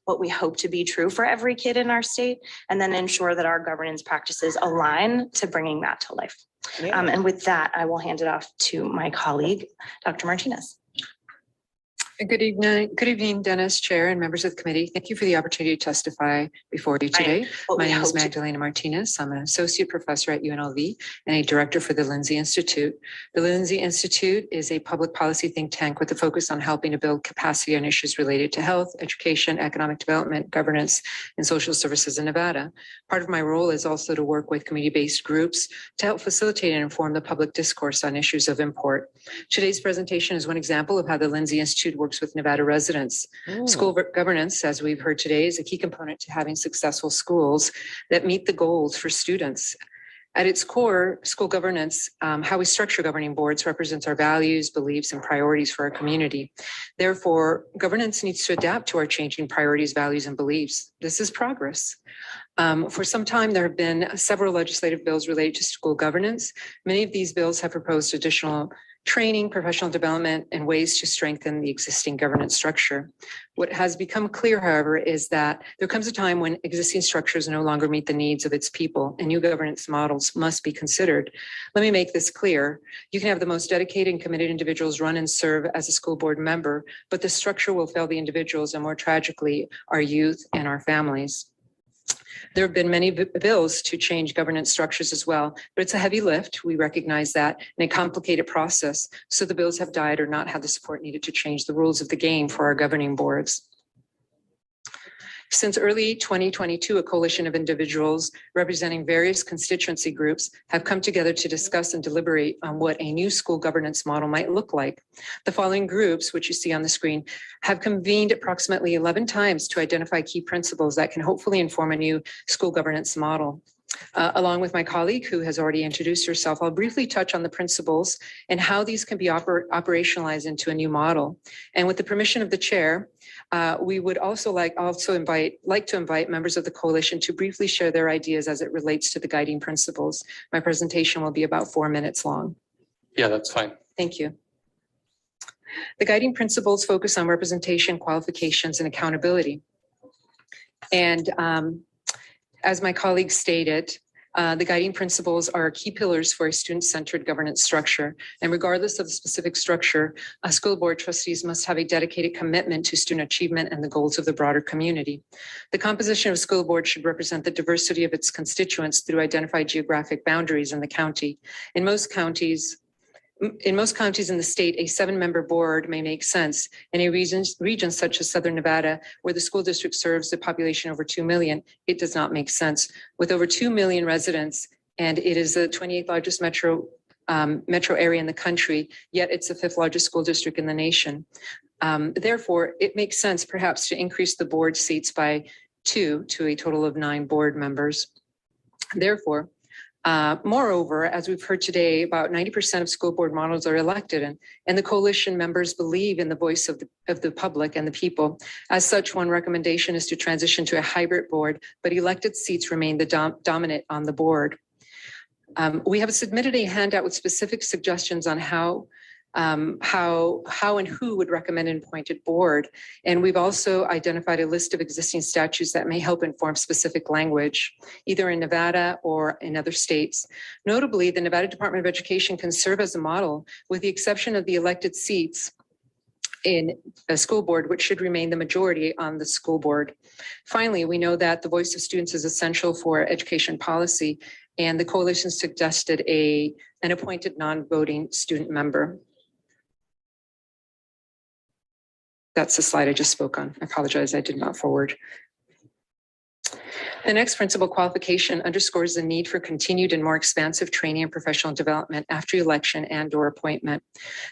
what we hope to be true for every kid in our state, and then ensure that our governance practices align to bringing that to life. Yeah. And with that, I will hand it off to my colleague, Dr. Martinez. Good evening, Dennis, Chair, and members of the committee. Thank you for the opportunity to testify before you today. My name is Magdalena Martinez. I'm an associate professor at UNLV and a director for the Lindsay Institute. The Lindsay Institute is a public policy think tank with a focus on helping to build capacity on issues related to health, education, economic development, governance, and social services in Nevada. Part of my role is also to work with community-based groups to help facilitate and inform the public discourse on issues of import. Today's presentation is one example of how the Lindsay Institute works with Nevada residents. School governance, as we've heard today, is a key component to having successful schools that meet the goals for students. At its core, school governance, how we structure governing boards represents our values, beliefs, and priorities for our community. Therefore, governance needs to adapt to our changing priorities, values, and beliefs. This is progress. For some time, there have been several legislative bills related to school governance. Many of these bills have proposed additional training, professional development, and ways to strengthen the existing governance structure. What has become clear, however, is that there comes a time when existing structures no longer meet the needs of its people and new governance models must be considered. Let me make this clear. You can have the most dedicated and committed individuals run and serve as a school board member, but the structure will fail the individuals and, more tragically, our youth and our families. There have been many bills to change governance structures as well, but it's a heavy lift. We recognize that, and a complicated process. So the bills have died or not had the support needed to change the rules of the game for our governing boards. Since early 2022, a coalition of individuals representing various constituency groups have come together to discuss and deliberate on what a new school governance model might look like. The following groups, which you see on the screen, have convened approximately 11 times to identify key principles that can hopefully inform a new school governance model. Along with my colleague who has already introduced herself, I'll briefly touch on the principles and how these can be operationalized into a new model. And with the permission of the chair, we would also like to invite members of the coalition to briefly share their ideas as it relates to the guiding principles. My presentation will be about 4 minutes long. Yeah, that's fine. Thank you. The guiding principles focus on representation, qualifications, and accountability. And as my colleague stated, the guiding principles are key pillars for a student-centered governance structure. And regardless of the specific structure, school board trustees must have a dedicated commitment to student achievement and the goals of the broader community. The composition of a school board should represent the diversity of its constituents through identified geographic boundaries in the county. In most counties in the state, a 7-member board may make sense. In a region such as Southern Nevada, where the school district serves a population over 2 million, it does not make sense. With over 2 million residents, and it is the 28th largest metro area in the country, yet it's the 5th largest school district in the nation. Therefore, it makes sense perhaps to increase the board seats by 2 to a total of 9 board members. Therefore, moreover, as we've heard today, about 90% of school board models are elected, and the coalition members believe in the voice of the public and the people. As such, one recommendation is to transition to a hybrid board, but elected seats remain the dominant on the board. We have submitted a handout with specific suggestions on how and who would recommend an appointed board. And we've also identified a list of existing statutes that may help inform specific language, either in Nevada or in other states. Notably, the Nevada Department of Education can serve as a model, with the exception of the elected seats in a school board, which should remain the majority on the school board. Finally, we know that the voice of students is essential for education policy, and the coalition suggested an appointed non-voting student member. That's the slide I just spoke on. I apologize, I did not forward. The next principal qualification underscores the need for continued and more expansive training and professional development after election and/or appointment.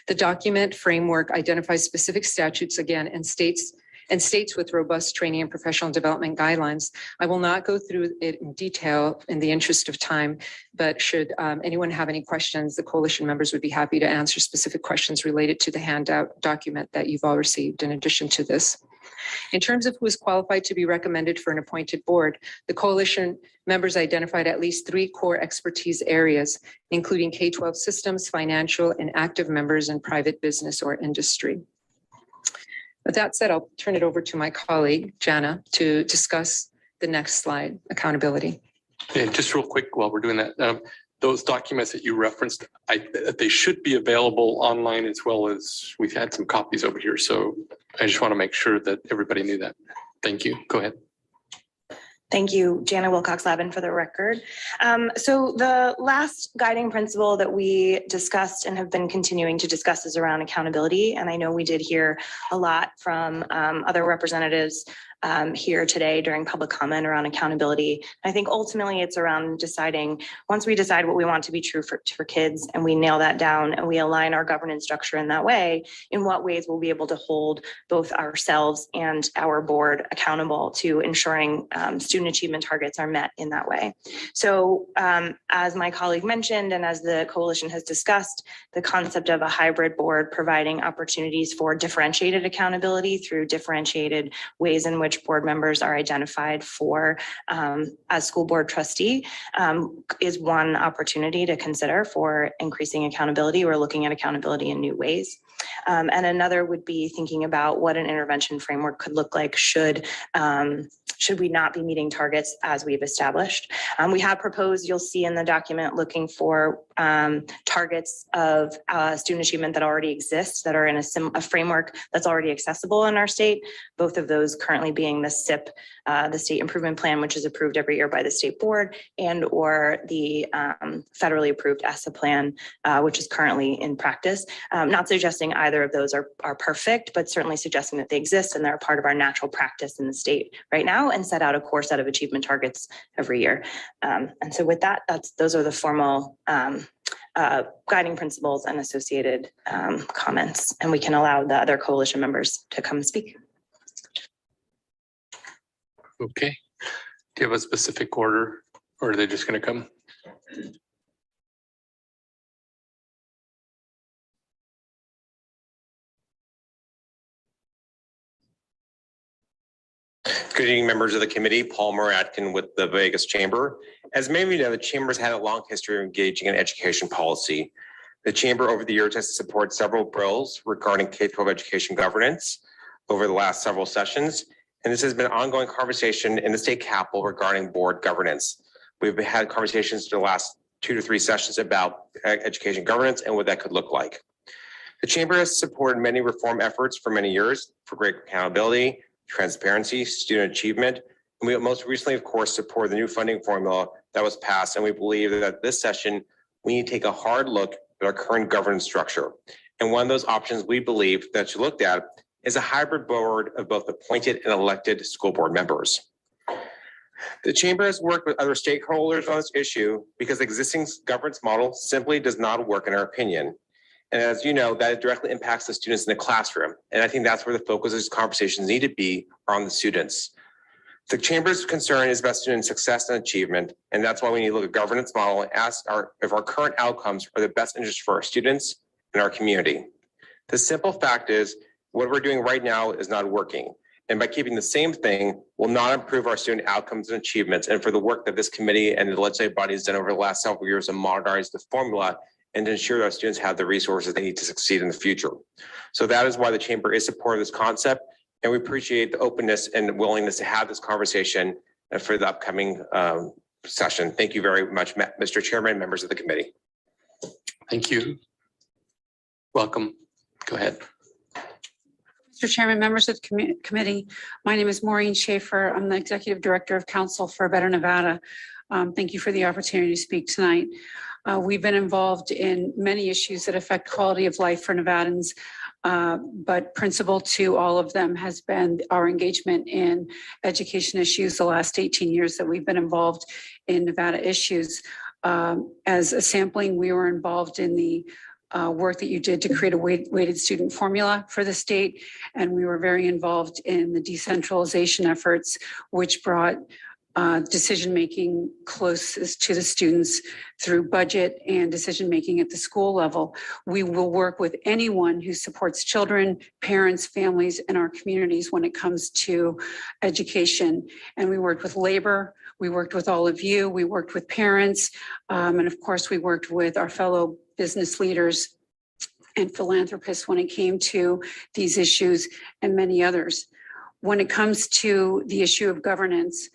The document framework identifies specific statutes again and states with robust training and professional development guidelines. I will not go through it in detail in the interest of time, but should anyone have any questions, the coalition members would be happy to answer specific questions related to the handout document that you've all received in addition to this. In terms of who is qualified to be recommended for an appointed board, the coalition members identified at least 3 core expertise areas, including K-12 systems, financial, and active members in private business or industry. With that said, I'll turn it over to my colleague, Jana, to discuss the next slide, accountability. And just real quick while we're doing that, those documents that you referenced, they should be available online as well as we've had some copies over here. So I just want to make sure that everybody knew that. Thank you. Go ahead. Thank you, Jana Wilcox-Lavin, for the record. So the last guiding principle that we discussed and have been continuing to discuss is around accountability. And I know we did hear a lot from other representatives here today during public comment around accountability. I think ultimately it's around deciding, once we decide what we want to be true for kids and we nail that down and we align our governance structure in that way, in what ways we'll be able to hold both ourselves and our board accountable to ensuring student achievement targets are met in that way. So as my colleague mentioned, and as the coalition has discussed, the concept of a hybrid board providing opportunities for differentiated accountability through differentiated ways in which board members are identified for as school board trustee is one opportunity to consider for increasing accountability. We're looking at accountability in new ways. And another would be thinking about what an intervention framework could look like should we not be meeting targets as we've established. We have proposed, you'll see in the document, looking for targets of student achievement that already exist, that are in a framework that's already accessible in our state, both of those currently being the SIP, the State Improvement Plan, which is approved every year by the state board, and or the federally approved ESSA plan, which is currently in practice. Not suggesting either of those are perfect, but certainly suggesting that they exist and they're a part of our natural practice in the state right now, and set out a core set of achievement targets every year. And so with that, those are the formal guiding principles and associated comments, and we can allow the other coalition members to come speak. Okay. Do you have a specific order, or are they just going to come? Good evening, members of the committee. Paul Muratkin with the Vegas Chamber. As many of you know, the Chamber's had a long history of engaging in education policy. The Chamber over the years has supported several bills regarding K-12 education governance over the last several sessions, and this has been an ongoing conversation in the state capitol regarding board governance. We've had conversations for the last 2 to 3 sessions about education governance and what that could look like. The Chamber has supported many reform efforts for many years for greater accountability, transparency, student achievement. And we most recently, of course, support the new funding formula that was passed. And we believe that this session, we need to take a hard look at our current governance structure. And one of those options we believe that should be looked at is a hybrid board of both appointed and elected school board members. The Chamber has worked with other stakeholders on this issue because the existing governance model simply does not work in our opinion. And as you know, that directly impacts the students in the classroom. And I think that's where the focus of these conversations need to be, on the students. The Chamber's concern is about student success and achievement. And that's why we need to look at governance model and ask if our current outcomes are the best interest for our students and our community. The simple fact is what we're doing right now is not working. And by keeping the same thing will not improve our student outcomes and achievements. And for the work that this committee and the legislative body has done over the last several years to modernize the formula and to ensure that our students have the resources they need to succeed in the future. So that is why the Chamber is supportive of this concept, and we appreciate the openness and willingness to have this conversation for the upcoming session. Thank you very much, Mr. Chairman, members of the committee. Thank you. Welcome. Go ahead. Mr. Chairman, members of the committee, my name is Maureen Schaefer. I'm the Executive Director of Council for Better Nevada. Thank you for the opportunity to speak tonight. We've been involved in many issues that affect quality of life for Nevadans, but principal to all of them has been our engagement in education issues the last 18 years that we've been involved in Nevada issues. As a sampling, we were involved in the work that you did to create a weighted student formula for the state, and we were very involved in the decentralization efforts, which brought decision-making closest to the students through budget and decision-making at the school level. We will work with anyone who supports children, parents, families, and our communities when it comes to education. And we worked with labor, we worked with all of you, we worked with parents, and of course we worked with our fellow business leaders and philanthropists when it came to these issues and many others. When it comes to the issue of governance,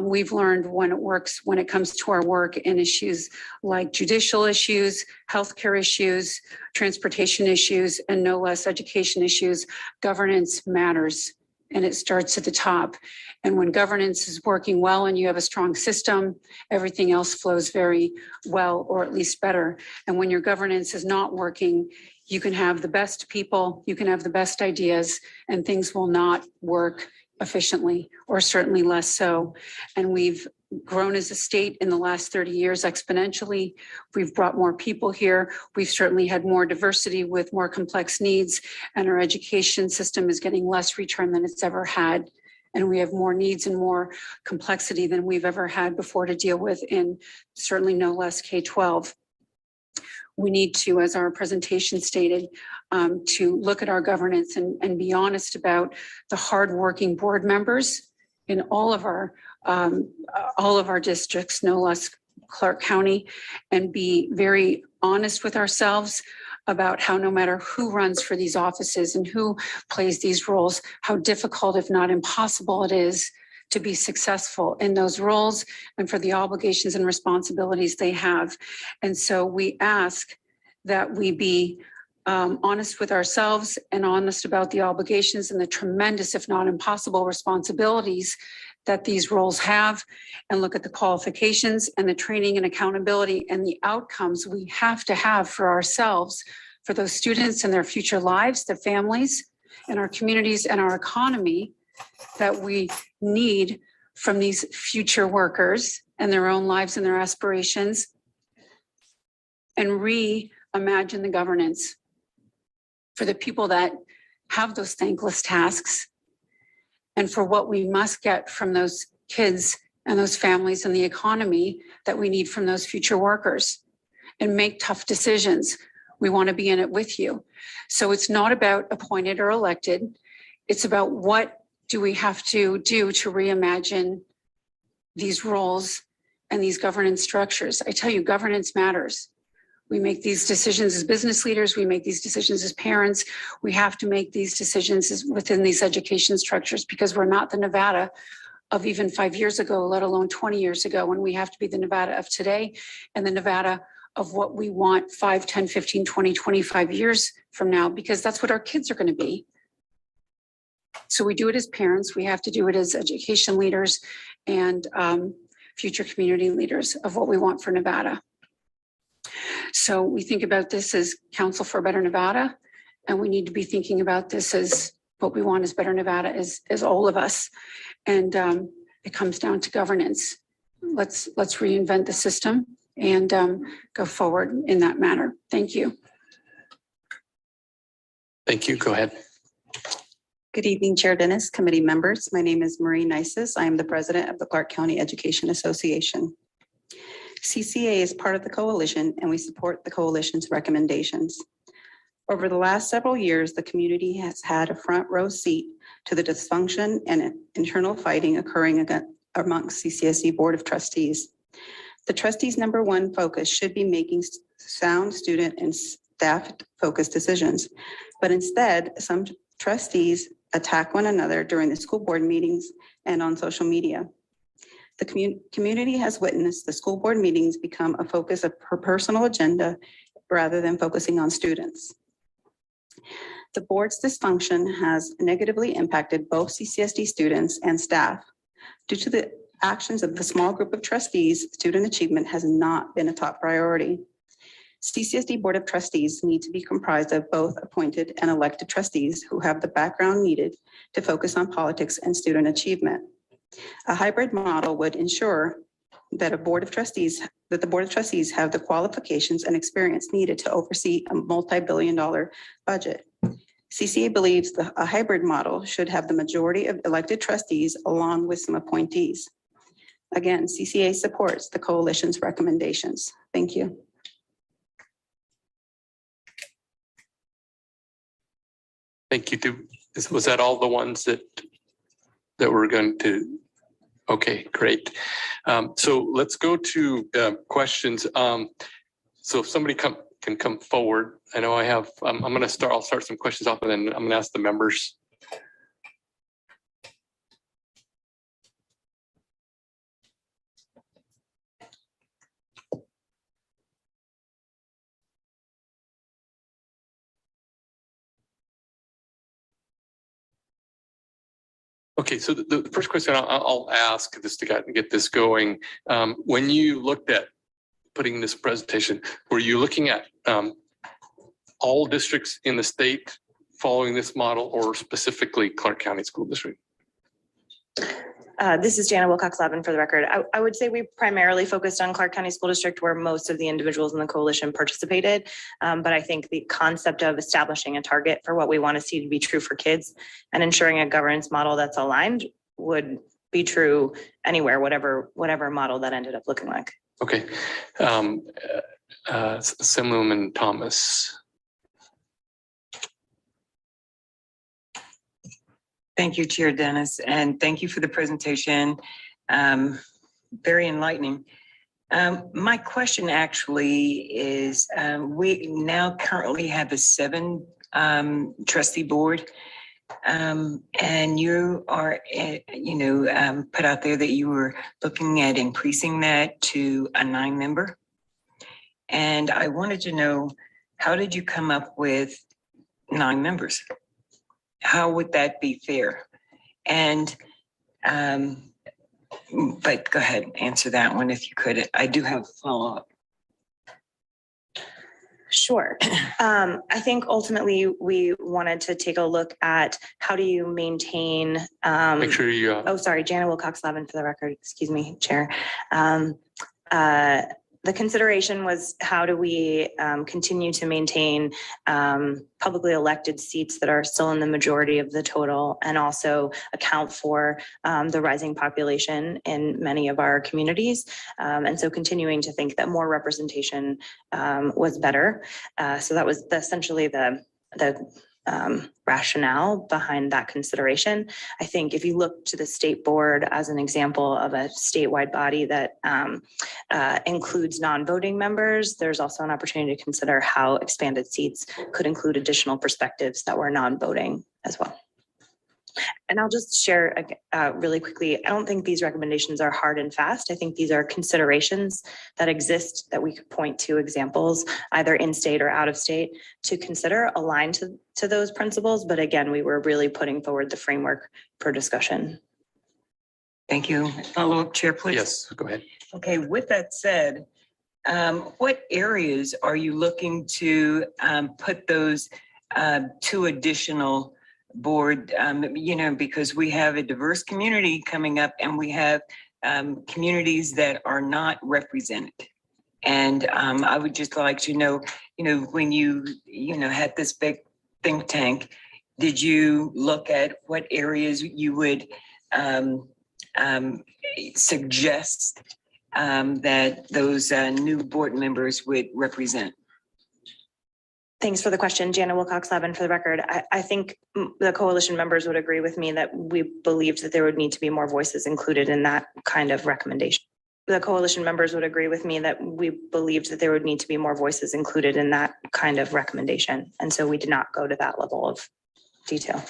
we've learned when it comes to our work in issues like judicial issues, healthcare issues, transportation issues, and no less education issues, governance matters, and it starts at the top. And when governance is working well and you have a strong system, everything else flows very well, or at least better. And when your governance is not working, you can have the best people, you can have the best ideas, and things will not work efficiently, or certainly less so. And we've grown as a state in the last 30 years exponentially. We've brought more people here. We've certainly had more diversity with more complex needs, and our education system is getting less return than it's ever had. And we have more needs and more complexity than we've ever had before to deal with, in certainly no less K-12. We need to, as our presentation stated, to look at our governance and be honest about the hardworking board members in all of our districts, no less Clark County, and be very honest with ourselves about how no matter who runs for these offices and who plays these roles, how difficult, if not impossible, it is to be successful in those roles and for the obligations and responsibilities they have. And so we ask that we be honest with ourselves and honest about the obligations and the tremendous, if not impossible, responsibilities that these roles have, and look at the qualifications and the training and accountability and the outcomes we have to have for ourselves, for those students and their future lives, their families, and our communities and our economy, that we need from these future workers and their own lives and their aspirations, and reimagine the governance for the people that have those thankless tasks, and for what we must get from those kids and those families and the economy that we need from those future workers, and make tough decisions. We want to be in it with you. So it's not about appointed or elected. It's about what do we have to do to reimagine these roles and these governance structures. I tell you, governance matters. We make these decisions as business leaders. We make these decisions as parents. We have to make these decisions within these education structures, because we're not the Nevada of even 5 years ago, let alone 20 years ago, and we have to be the Nevada of today and the Nevada of what we want 5, 10, 15, 20, 25 years from now, because that's what our kids are going to be. So we do it as parents. We have to do it as education leaders and future community leaders of what we want for Nevada. So we think about this as Council for a Better Nevada, and we need to be thinking about this as what we want as Better Nevada, as all of us. And it comes down to governance. Let's reinvent the system and go forward in that manner. Thank you. Thank you. Go ahead. Good evening, Chair Dennis, committee members. My name is Marie Nices. I am the president of the Clark County Education Association. CCA is part of the coalition, and we support the coalition's recommendations. Over the last several years, the community has had a front row seat to the dysfunction and internal fighting occurring amongst CCSE Board of Trustees. The trustees' number one focus should be making sound student and staff-focused decisions, but instead, some trustees attack one another during the school board meetings and on social media. The community has witnessed the school board meetings become a focus of her personal agenda rather than focusing on students. The board's dysfunction has negatively impacted both CCSD students and staff. Due to the actions of the small group of trustees, student achievement has not been a top priority. CCSD Board of Trustees need to be comprised of both appointed and elected trustees who have the background needed to focus on politics and student achievement. A hybrid model would ensure that the Board of Trustees have the qualifications and experience needed to oversee a multi-billion-dollar budget. CCA believes a hybrid model should have the majority of elected trustees along with some appointees. Again, CCA supports the coalition's recommendations. Thank you. Thank you. Was that all the ones that we're going to? Okay, great. So let's go to questions. So if somebody can come forward. I know I have, I'll start some questions off and then I'm going to ask the members. Okay, so the first question I'll ask just to get this going. When you looked at putting this presentation, were you looking at all districts in the state following this model or specifically Clark County School District? This is Jana Wilcox-Lavin for the record. I would say we primarily focused on Clark County School District where most of the individuals in the coalition participated. But I think the concept of establishing a target for what we want to see to be true for kids and ensuring a governance model that's aligned would be true anywhere, whatever model that ended up looking like. Okay. Simlum and Thomas. Thank you, Chair Dennis, and thank you for the presentation. Very enlightening. My question actually is, we now currently have a 7 trustee board. And you are, put out there that you were looking at increasing that to a 9-member. And I wanted to know, how did you come up with 9 members? How would that be fair? And, but go ahead, answer that one if you could. I do have a follow-up. Sure. I think ultimately we wanted to take a look at how do you maintain. Make sure you. Oh, sorry, Jana Wilcox-Lavin for the record. Excuse me, Chair. The consideration was how do we continue to maintain publicly elected seats that are still in the majority of the total and also account for the rising population in many of our communities. And so continuing to think that more representation was better. So that was essentially the rationale behind that consideration. I think if you look to the state board as an example of a statewide body that includes non-voting members, there's also an opportunity to consider how expanded seats could include additional perspectives that were non-voting as well. And I'll just share really quickly, I don't think these recommendations are hard and fast. I think these are considerations that exist that we could point to examples either in state or out of state to consider aligned to those principles. But again, we were really putting forward the framework for discussion. Thank you. Follow-up, Chair, please. Yes, go ahead. Okay, with that said, what areas are you looking to put those 2 additional board, because we have a diverse community coming up and we have communities that are not represented. And I would just like to know, when you had this big think tank, did you look at what areas you would suggest that those new board members would represent? Thanks for the question, Jana Wilcox-Lavin for the record. I think the coalition members would agree with me that we believed that there would need to be more voices included in that kind of recommendation. The coalition members would agree with me that we believed that there would need to be more voices included in that kind of recommendation. And so we did not go to that level of detail.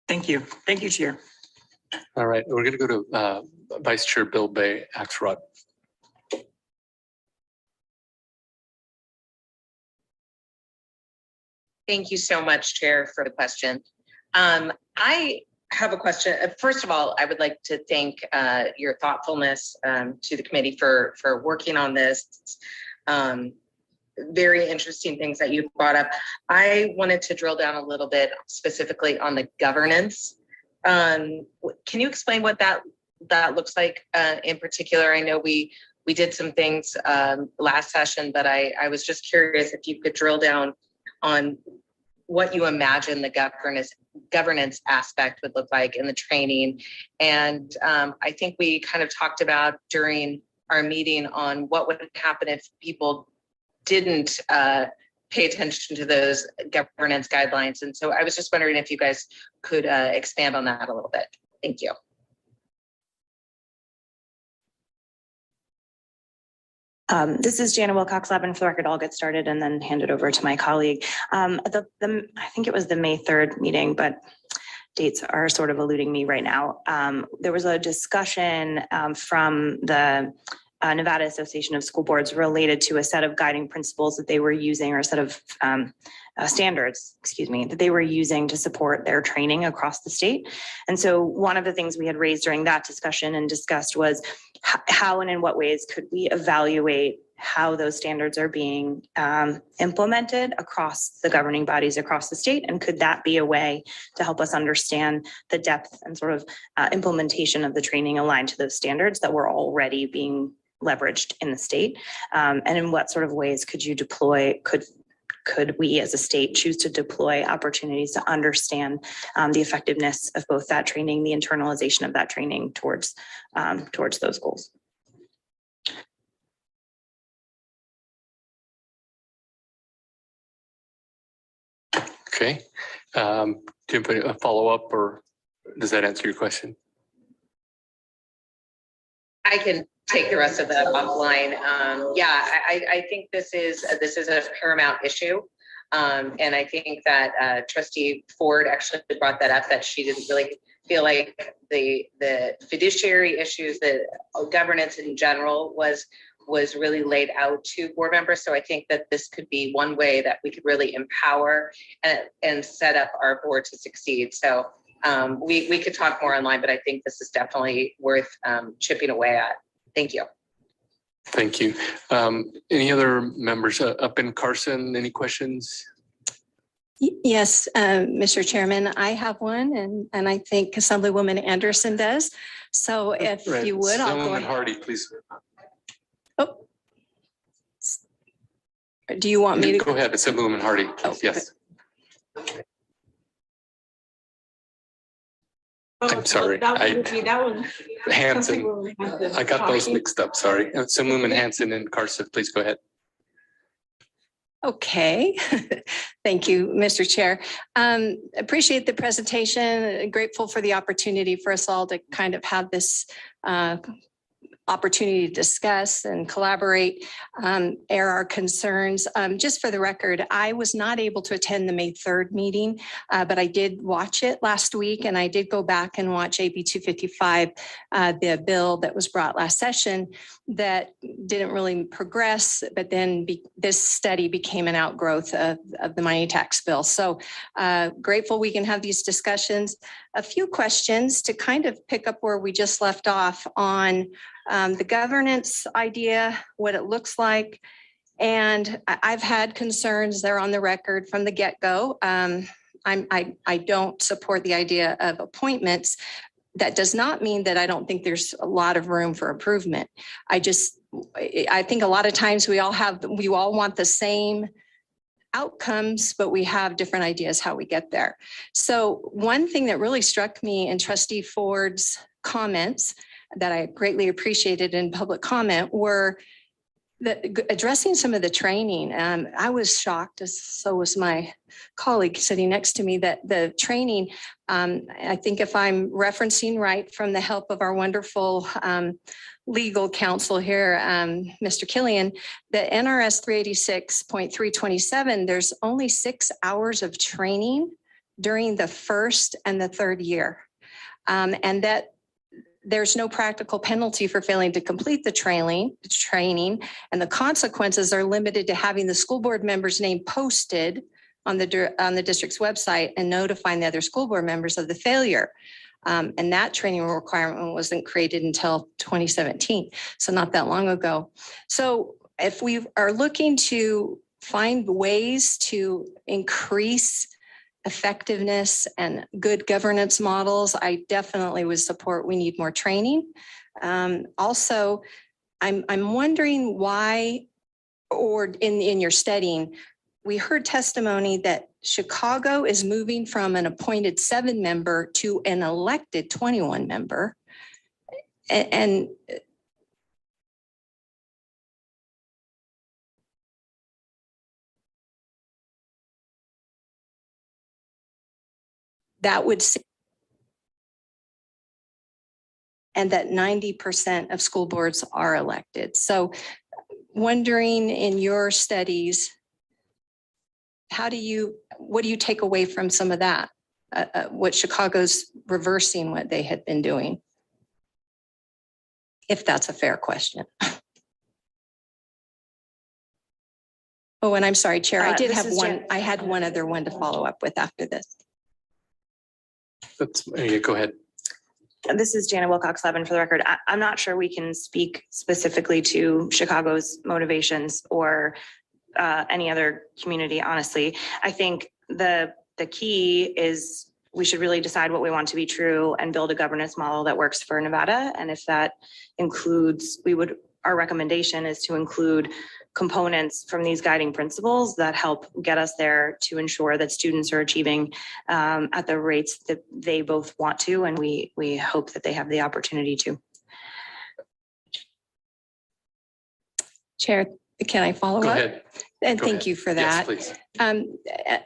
Thank you. Thank you, Chair. All right, we're going to go to Vice Chair Bill Bay Axelrod. Thank you so much, Chair, for the question. I have a question. First of all, I would like to thank your thoughtfulness to the committee for working on this. Very interesting things that you brought up. I wanted to drill down a little bit specifically on the governance. Can you explain what that looks like in particular? I know we did some things last session, but I was just curious if you could drill down on what you imagine the governance aspect would look like in the training. And I think we kind of talked about during our meeting on what would happen if people didn't pay attention to those governance guidelines. And so I was just wondering if you guys could expand on that a little bit. Thank you. This is Jana Wilcox-Levin. For the record, I'll get started and then hand it over to my colleague. I think it was the May 3rd meeting, but dates are sort of eluding me right now. There was a discussion from the Nevada Association of School Boards related to a set of guiding principles that they were using, or a set of standards, that they were using to support their training across the state. And so one of the things we had raised during that discussion and discussed was how and in what ways could we evaluate how those standards are being implemented across the governing bodies across the state, and could that be a way to help us understand the depth and sort of implementation of the training aligned to those standards that were already being leveraged in the state, and in what sort of ways could you deploy, could we as a state choose to deploy opportunities to understand the effectiveness of both that training, the internalization of that training towards those goals. Okay. Do you have a follow-up, or does that answer your question? I can take the rest of that offline. Yeah, I think this is a paramount issue. And I think that Trustee Ford actually brought that up, that she didn't really feel like the fiduciary issues, the governance in general was really laid out to board members. So I think that this could be one way that we could really empower and set up our board to succeed. So we could talk more online, but I think this is definitely worth chipping away at. Thank you. Thank you. Any other members up in Carson? Any questions? Yes, Mr. Chairman, I have one, and I think Assemblywoman Anderson does. So if you would, I'll go ahead. Hardy, please. Oh. Do you want me to go ahead, Assemblywoman Hardy? Oh, yes. I'm sorry. Hanson. I got those mixed up. Sorry. Assemblywoman Hanson and Carson, please go ahead. Okay. Thank you, Mr. Chair. Appreciate the presentation. Grateful for the opportunity for us all to kind of have this opportunity to discuss and collaborate, air our concerns. Just for the record, I was not able to attend the May 3rd meeting, but I did watch it last week, and I did go back and watch AB 255, the bill that was brought last session that didn't really progress, but then this study became an outgrowth of the mining tax bill. So grateful we can have these discussions. A few questions to kind of pick up where we just left off on the governance idea, what it looks like. And I've had concerns there on the record from the get-go. I don't support the idea of appointments. That does not mean that I don't think there's a lot of room for improvement. I think a lot of times we all want the same outcomes, but we have different ideas how we get there. So one thing that really struck me in Trustee Ford's comments that I greatly appreciated in public comment were addressing some of the training. I was shocked, as so was my colleague sitting next to me, that the training, I think if I'm referencing right from the help of our wonderful legal counsel here, Mr. Killian, the NRS 386.327, there's only 6 hours of training during the first and the third year. And that there's no practical penalty for failing to complete the training, and the consequences are limited to having the school board member's name posted on the district's website and notifying the other school board members of the failure. And that training requirement wasn't created until 2017, so not that long ago. So if we are looking to find ways to increase effectiveness and good governance models, I definitely would support we need more training. Also, I'm wondering why, or in your studying, we heard testimony that Chicago is moving from an appointed 7-member to an elected 21-member. And that would say, and that 90% of school boards are elected. So wondering in your studies, what do you take away from some of that? What Chicago's reversing what they had been doing? If that's a fair question. Oh, and I'm sorry, Chair, I did This have is one, Jen. I had one other one to follow up with after this. Yeah, go ahead. This is Jana Wilcox-Levin for the record. I'm not sure we can speak specifically to Chicago's motivations or any other community, honestly. I think the key is we should really decide what we want to be true and build a governance model that works for Nevada. And if that includes, our recommendation is to include components from these guiding principles that help get us there to ensure that students are achieving at the rates that they both want to, and we hope that they have the opportunity to. Chair, can I follow up? Go ahead. And Go thank ahead. you for Yes, that. please.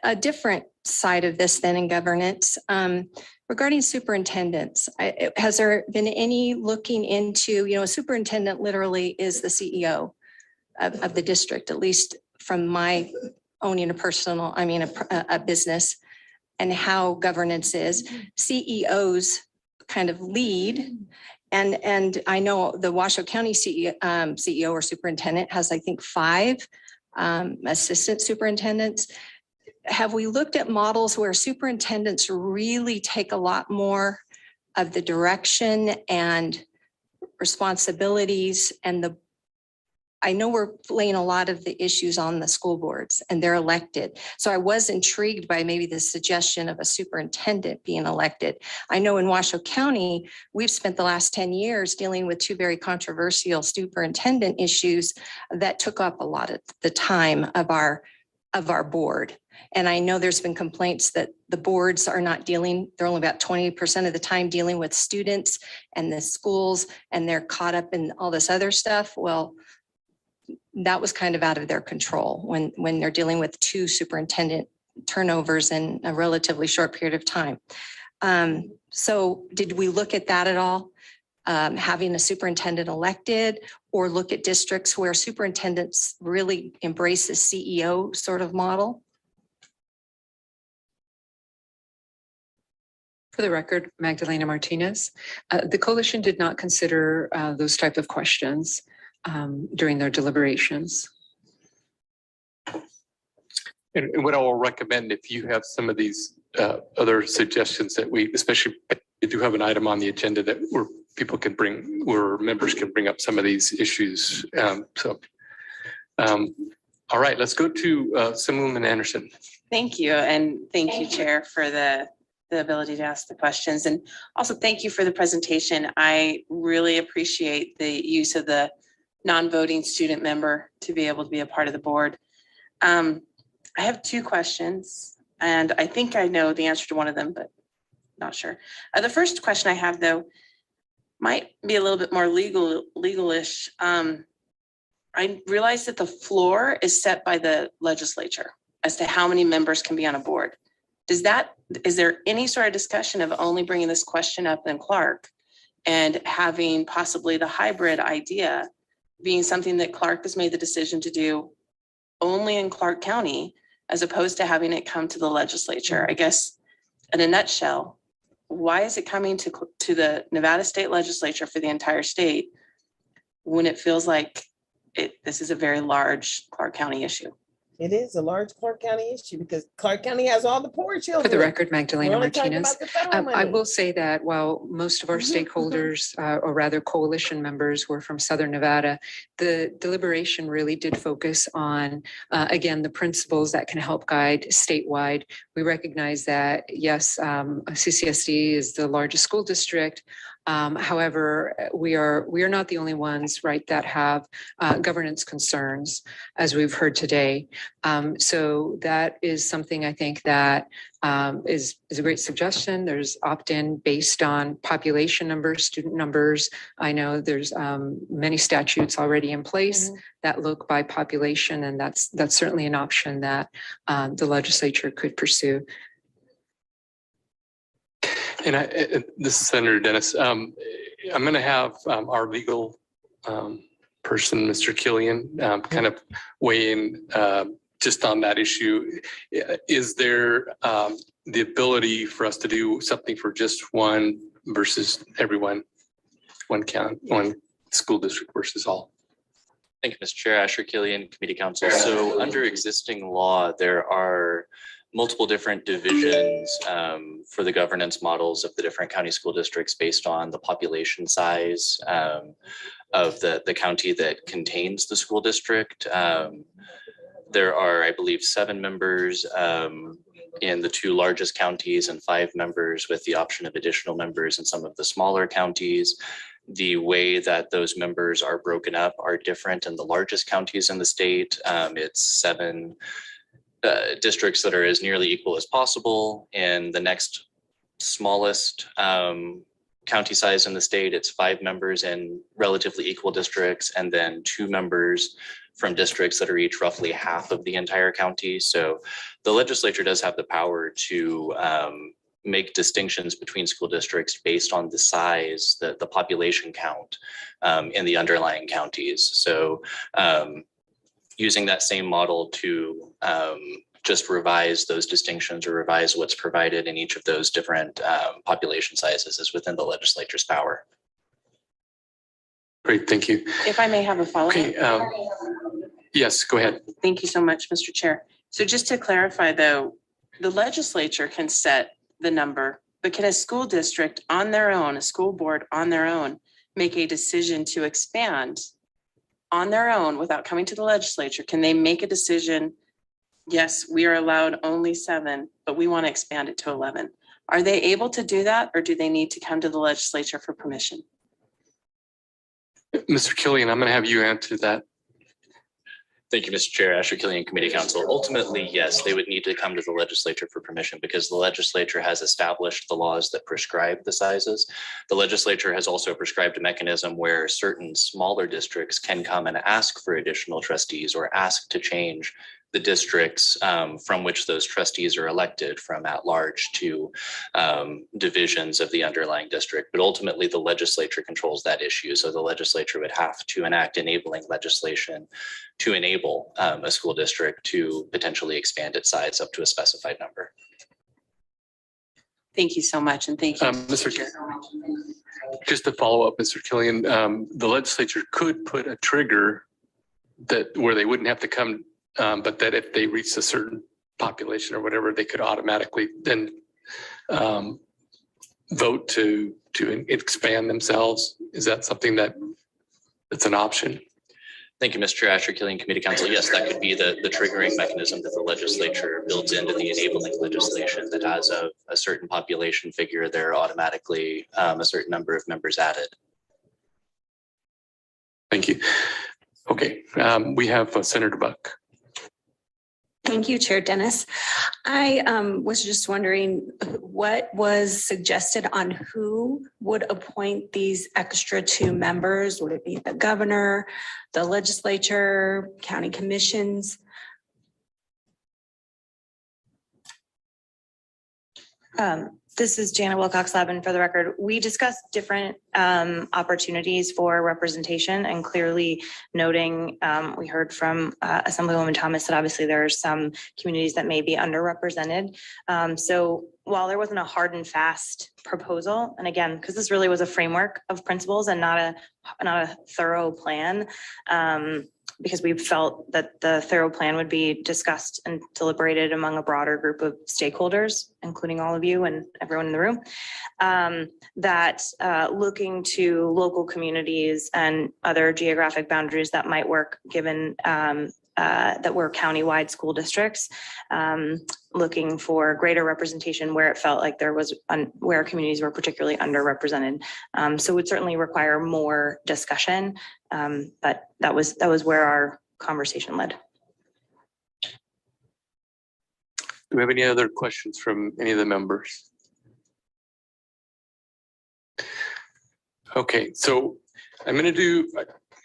A different side of this then in governance, regarding superintendents, has there been any looking into, a superintendent literally is the CEO of the district, at least from my owning a business, and how governance is. CEOs kind of lead. And I know the Washoe County CEO or superintendent has, I think, 5 assistant superintendents. Have we looked at models where superintendents really take a lot more of the direction and responsibilities and I know we're laying a lot of the issues on the school boards and they're elected. So I was intrigued by maybe the suggestion of a superintendent being elected. I know in Washoe County, we've spent the last 10 years dealing with 2 very controversial superintendent issues that took up a lot of the time of our board. And I know there's been complaints that the boards are not dealing, they're only about 20% of the time dealing with students and the schools, and they're caught up in all this other stuff. Well, that was kind of out of their control when they're dealing with 2 superintendent turnovers in a relatively short period of time. So did we look at that at all? Having a superintendent elected, or look at districts where superintendents really embrace a CEO sort of model? For the record, Magdalena Martinez. The coalition did not consider those type of questions during their deliberations. And what I will recommend, if you have some of these other suggestions that especially we do have an item on the agenda that where members can bring up some of these issues. All right, let's go to Assemblywoman Anderson. Thank you. And thank you, Chair, for the ability to ask the questions. And also thank you for the presentation. I really appreciate the use of the non-voting student member to be able to be a part of the board. I have 2 questions, and I think I know the answer to one of them, but not sure. The first question I have, though, might be a little bit more legal-ish. I realize that the floor is set by the legislature as to how many members can be on a board. Is there any sort of discussion of only bringing this question up in Clark and having possibly the hybrid idea being something that Clark has made the decision to do only in Clark County, as opposed to having it come to the legislature? I guess in a nutshell, why is it coming to the Nevada State Legislature for the entire state when it feels like this is a very large Clark County issue? It is a large Clark County issue because Clark County has all the poor children. For the record, Magdalena We're only talking Martinez. about the federal I money. will say that while most of our stakeholders, or rather coalition members, were from Southern Nevada, the deliberation really did focus on, again, the principles that can help guide statewide. We recognize that, yes, CCSD is the largest school district. However, we are not the only ones, right, that have governance concerns, as we've heard today. So that is something I think that is a great suggestion. There's opt-in based on population numbers, student numbers. I know there's many statutes already in place that look by population, and that's certainly an option that the legislature could pursue. And this is Senator Dennis. I'm going to have our legal person, Mr. Killian, kind of weigh in just on that issue. Is there the ability for us to do something for just one versus everyone, one school district versus all? Thank you, Mr. Chair. Asher Killian, Committee Counsel. So under existing law, there are multiple different divisions for the governance models of the different county school districts based on the population size of the county that contains the school district. There are, I believe, 7 members in the 2 largest counties and 5 members with the option of additional members in some of the smaller counties. The way that those members are broken up are different in the largest counties in the state. It's 7 districts that are as nearly equal as possible. In the next smallest county size in the state, it's 5 members in relatively equal districts, and then 2 members from districts that are each roughly half of the entire county. So the legislature does have the power to make distinctions between school districts based on the size, the population count in the underlying counties. So using that same model to just revise those distinctions or revise what's provided in each of those different population sizes is within the legislature's power. Great, thank you. If I may have a follow-up. Okay, yes, go ahead. Thank you so much, Mr. Chair. So just to clarify though, the legislature can set the number, but can a school district on their own, a school board on their own, make a decision to expand on their own without coming to the legislature? Can they make a decision? Yes, we are allowed only 7, but we want to expand it to 11. Are they able to do that, or do they need to come to the legislature for permission? Mr. Killian, I'm going to have you answer that. Thank you, Mr. Chair. Asher Killian, Committee Counsel. Ultimately, yes, they would need to come to the legislature for permission because the legislature has established the laws that prescribe the sizes. The legislature has also prescribed a mechanism where certain smaller districts can come and ask for additional trustees or ask to change the districts from which those trustees are elected from at large to divisions of the underlying district. But ultimately, the legislature controls that issue. So the legislature would have to enact enabling legislation to enable a school district to potentially expand its size up to a specified number. Thank you so much. And thank you. Mr. Chair, just to follow up, Mr. Killian, the legislature could put a trigger where they wouldn't have to come, but that if they reached a certain population or whatever, they could automatically then vote to expand themselves. Is that something that's an option? Thank you, Mr. Chair. Asher Killian, Committee Counsel. Yes, that could be the triggering mechanism that the legislature builds into the enabling legislation that has a certain population figure, there automatically a certain number of members added. Thank you. Okay, we have Senator Buck. Thank you, Chair Dennis. I was just wondering what was suggested on who would appoint these extra 2 members? Would it be the governor, the legislature, county commissions? This is Jana Wilcox-Lavin for the record. We discussed different opportunities for representation and clearly noting, we heard from Assemblywoman Thomas that obviously there are some communities that may be underrepresented. So while there wasn't a hard and fast proposal, and again, because this really was a framework of principles and not a thorough plan, because we felt that the thorough plan would be discussed and deliberated among a broader group of stakeholders, including all of you and everyone in the room, that looking to local communities and other geographic boundaries that might work given that were countywide school districts, looking for greater representation where it felt like there was, where communities were particularly underrepresented. So it would certainly require more discussion, but that was where our conversation led. Do we have any other questions from any of the members? Okay, so I'm going to do,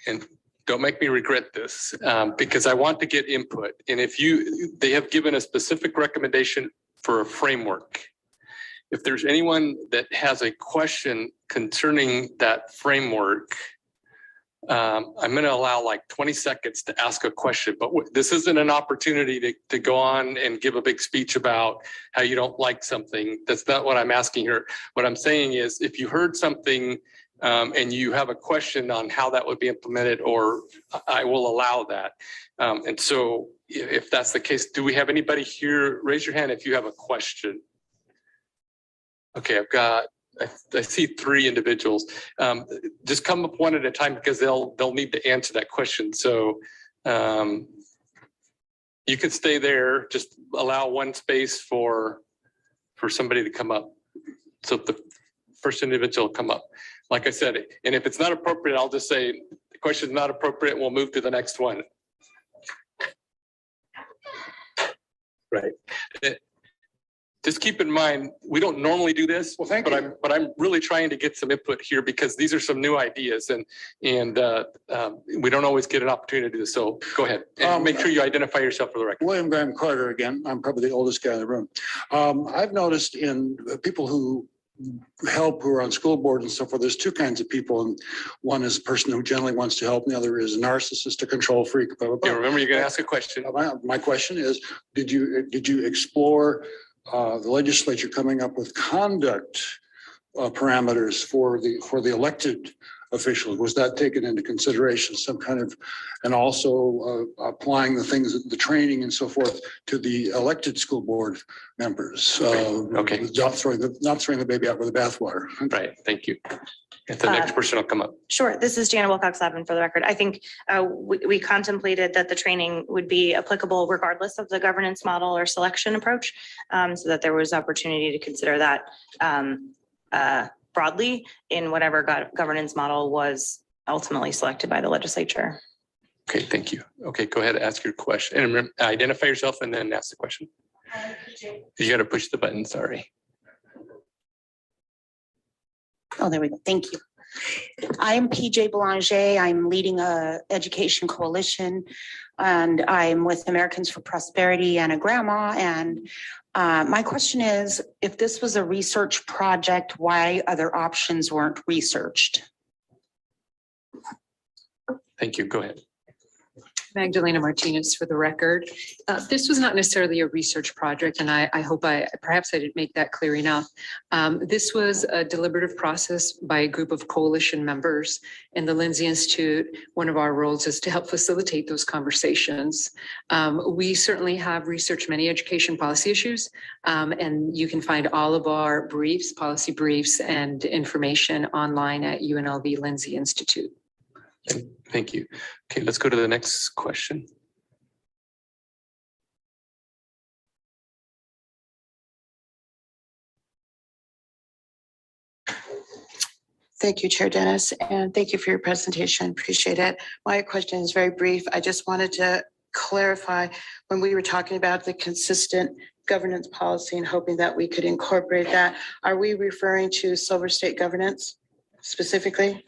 and don't make me regret this, because I want to get input. And if they have given a specific recommendation for a framework. If there's anyone that has a question concerning that framework, I'm going to allow like 20 seconds to ask a question, but this isn't an opportunity to go on and give a big speech about how you don't like something. That's not what I'm asking here. What I'm saying is if you heard something and you have a question on how that would be implemented, or I will allow that. And so if that's the case, do we have anybody here? Raise your hand if you have a question. Okay, I see 3 individuals. Just come up one at a time because they'll need to answer that question. So you can stay there. Just allow one space for somebody to come up. So the first individual come up. Like I said, and if it's not appropriate, I'll just say the question is not appropriate and we'll move to the next one. Right. Just keep in mind, we don't normally do this, Well, thank you. but I'm really trying to get some input here because these are some new ideas and we don't always get an opportunity to do this. So go ahead and make sure you identify yourself for the record. William Graham Carter again. I'm probably the oldest guy in the room. I've noticed in people who help who are on school board and so forth, there's 2 kinds of people. And one is a person who generally wants to help, and the other is a narcissist, a control freak, blah, blah, blah. Yeah, remember, you're going to ask a question. My question is, did you explore the legislature coming up with conduct parameters for the elected officials? Was that taken into consideration? Some kind of, and also applying the things, the training and so forth to the elected school board members. Okay. Not throwing the baby out with the bathwater. Right. Thank you. If the next person will come up. Sure. This is Jana Wilcox-Lavin for the record. I think we contemplated that the training would be applicable regardless of the governance model or selection approach, so that there was opportunity to consider that broadly in whatever governance model was ultimately selected by the legislature. Okay, thank you. Okay, go ahead, ask your question and remember, identify yourself and then ask the question. You got to push the button, sorry. Oh, there we go. Thank you. I'm PJ Belanger. I'm leading a education coalition and I'm with Americans for Prosperity and a grandma. And my question is, if this was a research project, why other options weren't researched? Thank you. Go ahead. Magdalena Martinez for the record. This was not necessarily a research project, and I hope perhaps I didn't make that clear enough. This was a deliberative process by a group of coalition members in the Lindsay Institute. One of our roles is to help facilitate those conversations. We certainly have researched many education policy issues, and you can find all of our briefs, policy briefs, and information online at UNLV Lindsay Institute. Thank you. Okay, let's go to the next question. Thank you, Chair Dennis, and thank you for your presentation. Appreciate it. My question is very brief. I just wanted to clarify when we were talking about the consistent governance policy and hoping that we could incorporate that. Are we referring to Silver State governance specifically?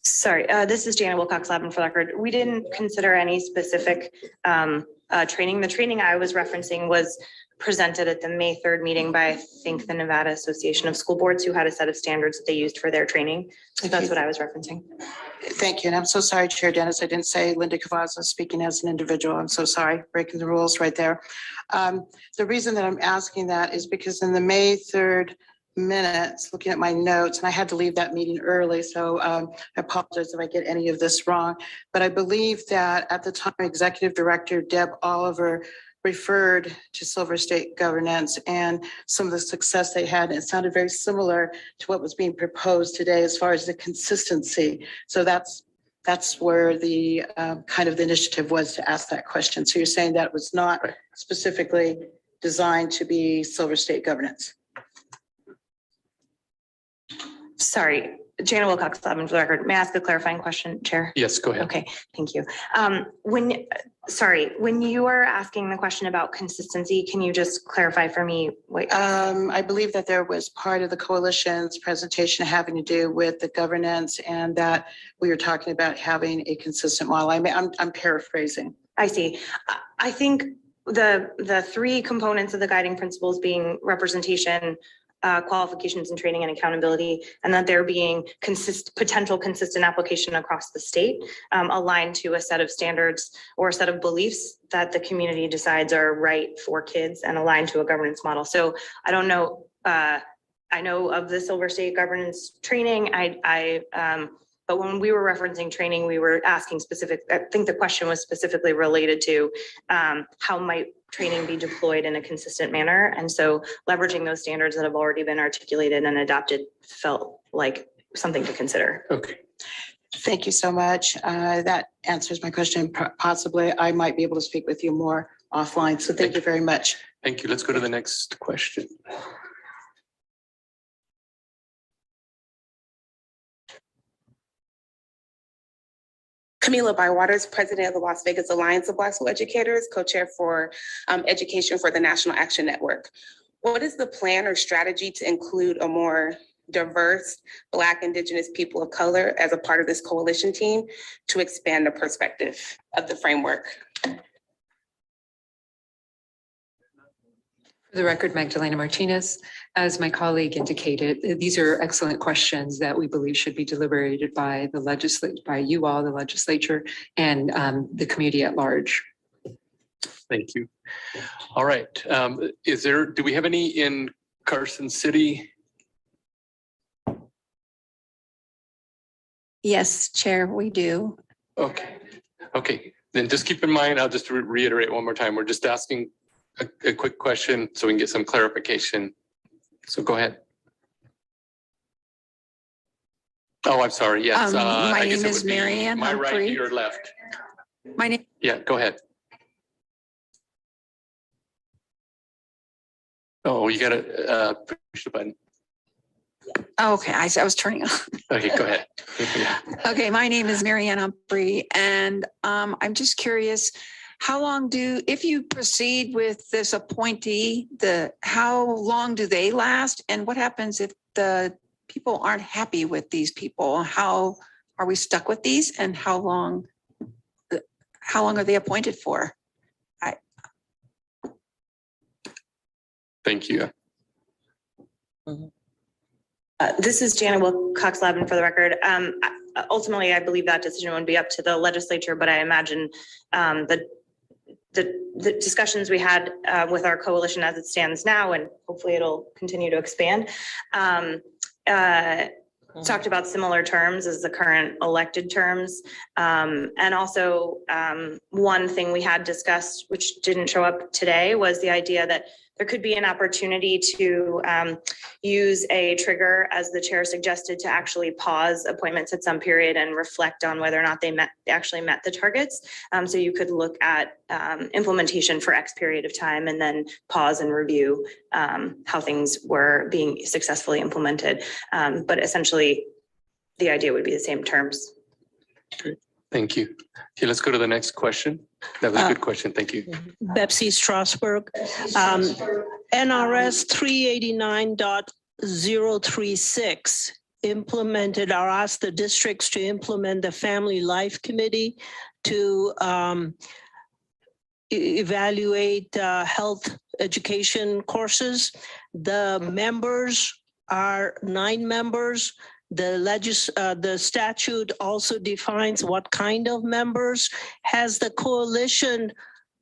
Sorry, this is Jana Wilcox-Lavin for the record. We didn't consider any specific training. The training I was referencing was presented at the May 3rd meeting by, I think, the Nevada Association of School Boards, who had a set of standards that they used for their training. So that's what I was referencing. Thank you. And I'm so sorry, Chair Dennis. I didn't say Linda Cavazza speaking as an individual. I'm so sorry, breaking the rules right there. The reason that I'm asking that is because in the May 3rd minutes, looking at my notes, and I had to leave that meeting early, so I apologize if I get any of this wrong, but I believe that at the time, Executive Director Deb Oliver referred to Silver State governance and some of the success they had. And it sounded very similar to what was being proposed today as far as the consistency. So that's where the kind of the initiative was to ask that question. So you're saying that was not specifically designed to be Silver State governance? Sorry, Jana Wilcox-Lavin for the record. May I ask a clarifying question, Chair? Yes, go ahead. Okay, thank you. When you are asking the question about consistency, can you just clarify for me? I believe that there was part of the coalition's presentation having to do with the governance and that we were talking about having a consistent model. I'm paraphrasing. I see. I think the 3 components of the guiding principles being representation, qualifications and training and accountability, and that there being potential consistent application across the state, aligned to a set of standards or a set of beliefs that the community decides are right for kids and aligned to a governance model. So I don't know, I know of the Silver State governance training. But when we were referencing training, we were asking specific, I think the question was specifically related to how might training be deployed in a consistent manner. And so leveraging those standards that have already been articulated and adopted felt like something to consider. Okay. Thank you so much. That answers my question. Possibly I might be able to speak with you more offline. So thank you very much. Thank you. Let's go to the next question. Camila Bywaters, president of the Las Vegas Alliance of Black School Educators, co-chair for Education for the National Action Network. What is the plan or strategy to include a more diverse Black, Indigenous people of color as a part of this coalition team to expand the perspective of the framework? For the record, Magdalena Martinez, as my colleague indicated, these are excellent questions that we believe should be deliberated by the legislature, by you all, the legislature, and the community at large. Thank you. All right. Do we have any in Carson City? Yes, Chair, we do. Okay. Okay. Then just keep in mind, I'll just reiterate one more time. We're just asking a quick question so we can get some clarification. So go ahead. Oh, I'm sorry. Yes. My name is Mary Ann my Humphrey. right, your left. My name. Yeah, go ahead. Oh, you got to push the button. Okay, I was turning on. Okay, go ahead. Okay, my name is Mary Ann Humphrey, and I'm just curious, how long if you proceed with this appointee, how long do they last? And what happens if the people aren't happy with these people? How are we stuck with these? And how long are they appointed for? Thank you. This is Jana Wilcox-Lavin for the record. Ultimately, I believe that decision would be up to the legislature, but I imagine the discussions we had with our coalition as it stands now, and hopefully it'll continue to expand, talked about similar terms as the current elected terms. And also one thing we had discussed, which didn't show up today, was the idea that there could be an opportunity to use a trigger, as the chair suggested, to actually pause appointments at some period and reflect on whether or not they actually met the targets. So you could look at implementation for X period of time and then pause and review how things were being successfully implemented. But essentially, the idea would be the same terms. Great. Thank you. Okay, let's go to the next question. That was a good question. Thank you. Betsy Strasberg, NRS 389.036 implemented or asked the districts to implement the Family Life Committee to evaluate health education courses. The members are 9 members. The statute also defines what kind of members. Has the coalition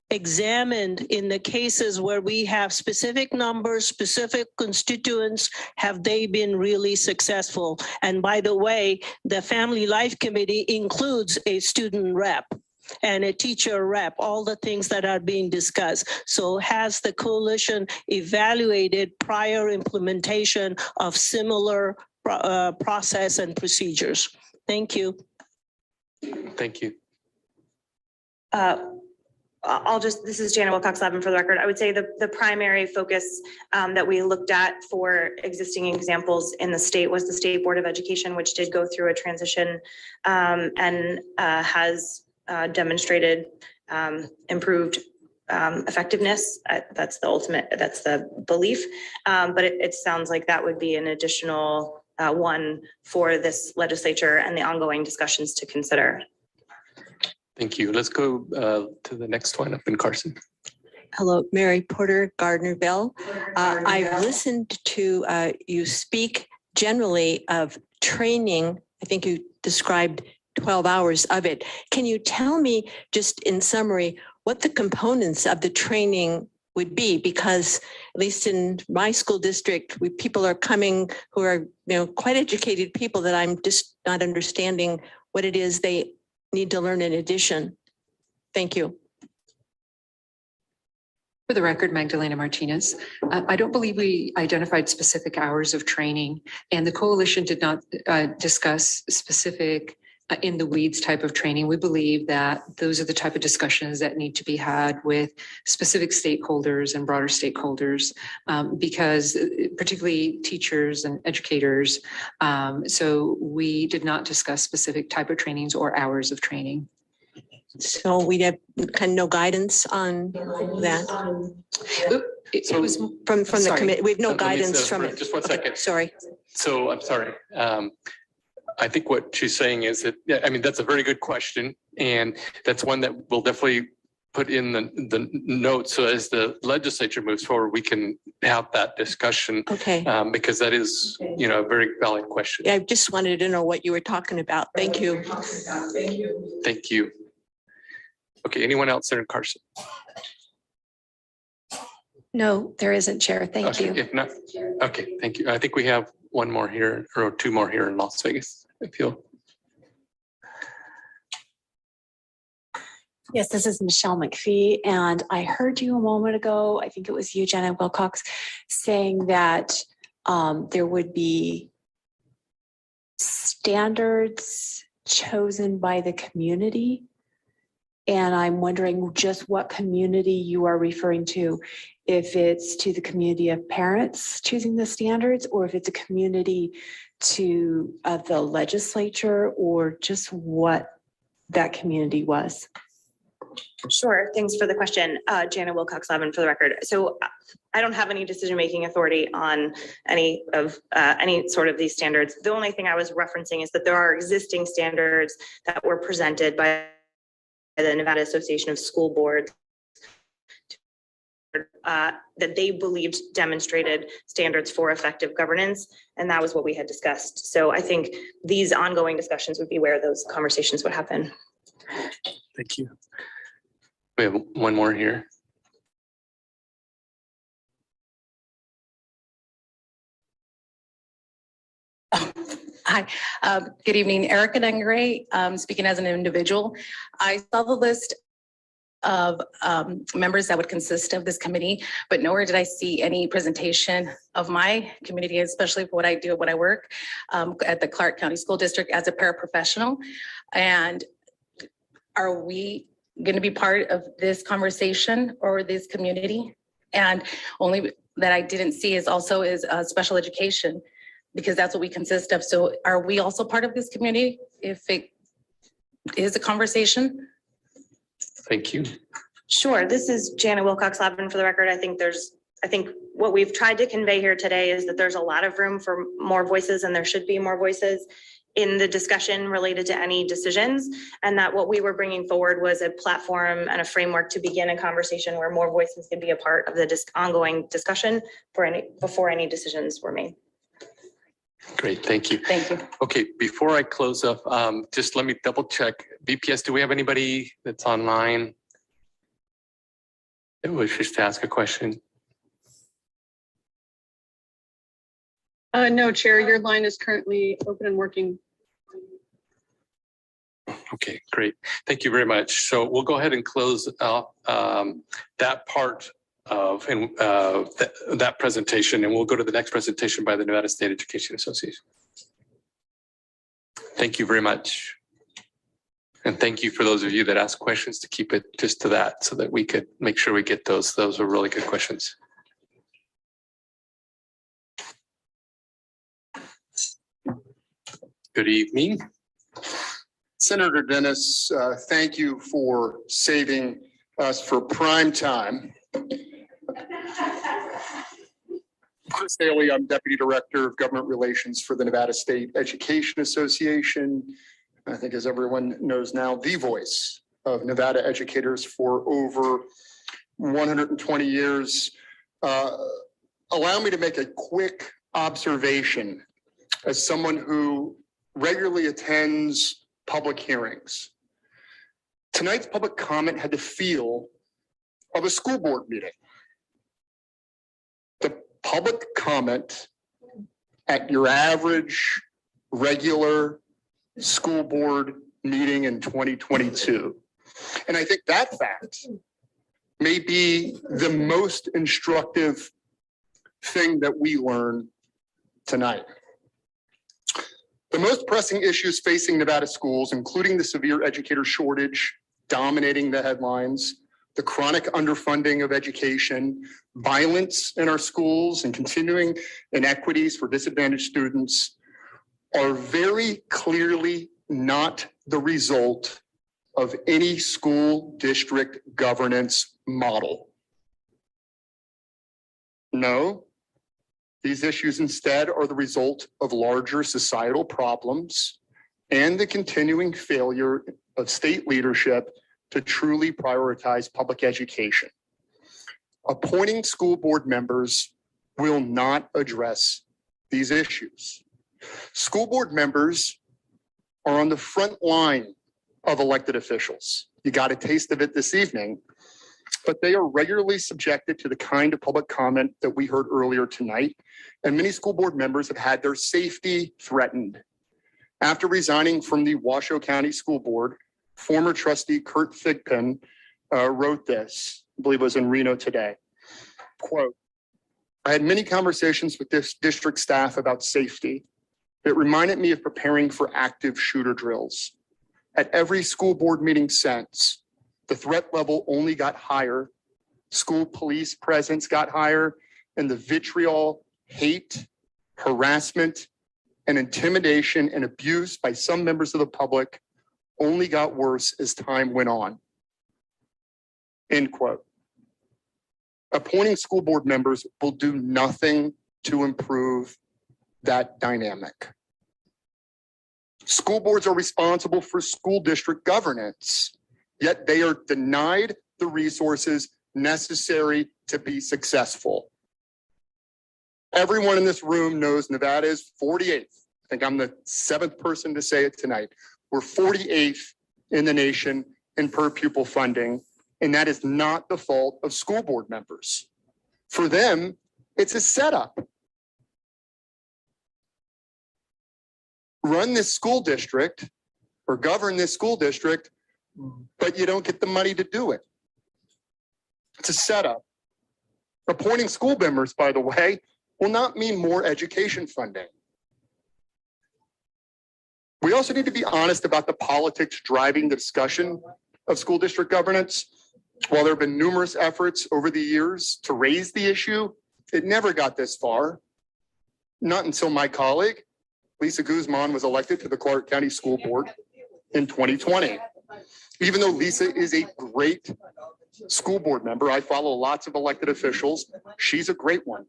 examined in the cases where we have specific numbers, specific constituents, have they been really successful? And by the way, the Family Life Committee includes a student rep and a teacher rep, all the things that are being discussed. So has the coalition evaluated prior implementation of similar process and procedures? Thank you. Thank you. This is Jana Wilcox-Lavin for the record. I would say the primary focus that we looked at for existing examples in the state was the State Board of Education, which did go through a transition and has demonstrated improved effectiveness. That's the belief. But it sounds like that would be an additional one for this legislature and the ongoing discussions to consider. Thank you. Let's go to the next one up in Carson. Hello, Mary Porter, Gardnerville. I've listened to you speak generally of training. I think you described 12 hours of it. Can you tell me just in summary what the components of the training would be? Because at least in my school district, people are coming who are quite educated people that I'm just not understanding what it is they need to learn in addition. Thank you. For the record, Magdalena Martinez. I don't believe we identified specific hours of training, and the coalition did not discuss specific in the weeds type of training. We believe that those are the type of discussions that need to be had with specific stakeholders and broader stakeholders, because particularly teachers and educators. So we did not discuss specific type of trainings or hours of training. So we have kind of no guidance on that. It was from the committee. We have no Let me guidance from it. Just one second. Sorry. So I'm sorry. I think what she's saying is that, yeah, I mean, that's a very good question. And that's one that we'll definitely put in the notes. So as the legislature moves forward, we can have that discussion. Okay. Because that is, a very valid question. Yeah, I just wanted to know what you were talking about. Thank you. Thank you. Okay, anyone else there in Carson? No, there isn't, Chair. Thank Okay, you. if not, okay, thank you. I think we have one more here or two more here in Las Vegas, if you'll. Yes, this is Michelle McPhee, and I heard you a moment ago, I think it was you, Janet Wilcox, saying that there would be standards chosen by the community. And I'm wondering just what community you are referring to, if it's to the community of parents choosing the standards, or if it's a community to the legislature, or just what that community was. Sure. Thanks for the question. Jana Wilcox-Levin for the record. So I don't have any decision-making authority on any sort of these standards. The only thing I was referencing is that there are existing standards that were presented by the Nevada Association of School Boards that they believed demonstrated standards for effective governance. And that was what we had discussed. So I think these ongoing discussions would be where those conversations would happen. Thank you. We have one more here. Hi, good evening. Erica Dengray, speaking as an individual. I saw the list of members that would consist of this committee, but nowhere did I see any presentation of my community, especially for what I do, what I work at the Clark County School District as a paraprofessional. And are we going to be part of this conversation or this community? And only that I didn't see is special education, because that's what we consist of. So are we also part of this community if it is a conversation? Thank you. Sure. This is Jana Wilcox-Levin for the record. I think what we've tried to convey here today is that there's a lot of room for more voices, and there should be more voices in the discussion related to any decisions, and that what we were bringing forward was a platform and a framework to begin a conversation where more voices could be a part of the ongoing discussion before any decisions were made. Great, thank you. Thank you. Okay, before I close up, just let me double check. BPS, do we have anybody that's online that wishes to ask a question? No, Chair, your line is currently open and working. Okay, great. Thank you very much. So we'll go ahead and close out that part of that presentation, and we'll go to the next presentation by the Nevada State Education Association. Thank you very much. And thank you for those of you that asked questions to keep it just to that so that we could make sure we get those. Those are really good questions. Good evening. Senator Dennis, thank you for saving us for prime time. Chris Haley, I'm Deputy Director of Government Relations for the Nevada State Education Association. I think, as everyone knows now, the voice of Nevada educators for over 120 years, allow me to make a quick observation as someone who regularly attends public hearings. Tonight's public comment had the feel of a school board meeting. The public comment at your average regular school board meeting in 2022. And I think that fact may be the most instructive thing that we learn tonight. The most pressing issues facing Nevada schools, including the severe educator shortage dominating the headlines, the chronic underfunding of education, violence in our schools, and continuing inequities for disadvantaged students, are very clearly not the result of any school district governance model. No, these issues instead are the result of larger societal problems and the continuing failure of state leadership to truly prioritize public education. Appointing school board members will not address these issues. School board members are on the front line of elected officials. You got a taste of it this evening, but they are regularly subjected to the kind of public comment that we heard earlier tonight, and many school board members have had their safety threatened. After resigning from the Washoe County School Board, former trustee Kurt Thigpen wrote this, I believe it was in Reno today, quote, "I had many conversations with this district staff about safety. It reminded me of preparing for active shooter drills. At every school board meeting since, the threat level only got higher, school police presence got higher, and the vitriol, hate, harassment, and intimidation and abuse by some members of the public only got worse as time went on." End quote. Appointing school board members will do nothing to improve that dynamic. School boards are responsible for school district governance, yet they are denied the resources necessary to be successful. Everyone in this room knows Nevada is 48th. I think I'm the 7th person to say it tonight. We're 48th in the nation in per pupil funding, and that is not the fault of school board members. For them, it's a setup. Run this school district or govern this school district, but you don't get the money to do it. It's a setup. Appointing school members, by the way, will not mean more education funding. We also need to be honest about the politics driving the discussion of school district governance. While there have been numerous efforts over the years to raise the issue, it never got this far. Not until my colleague, Lisa Guzman, was elected to the Clark County School Board in 2020. Even though Lisa is a great school board member, I follow lots of elected officials. She's a great one.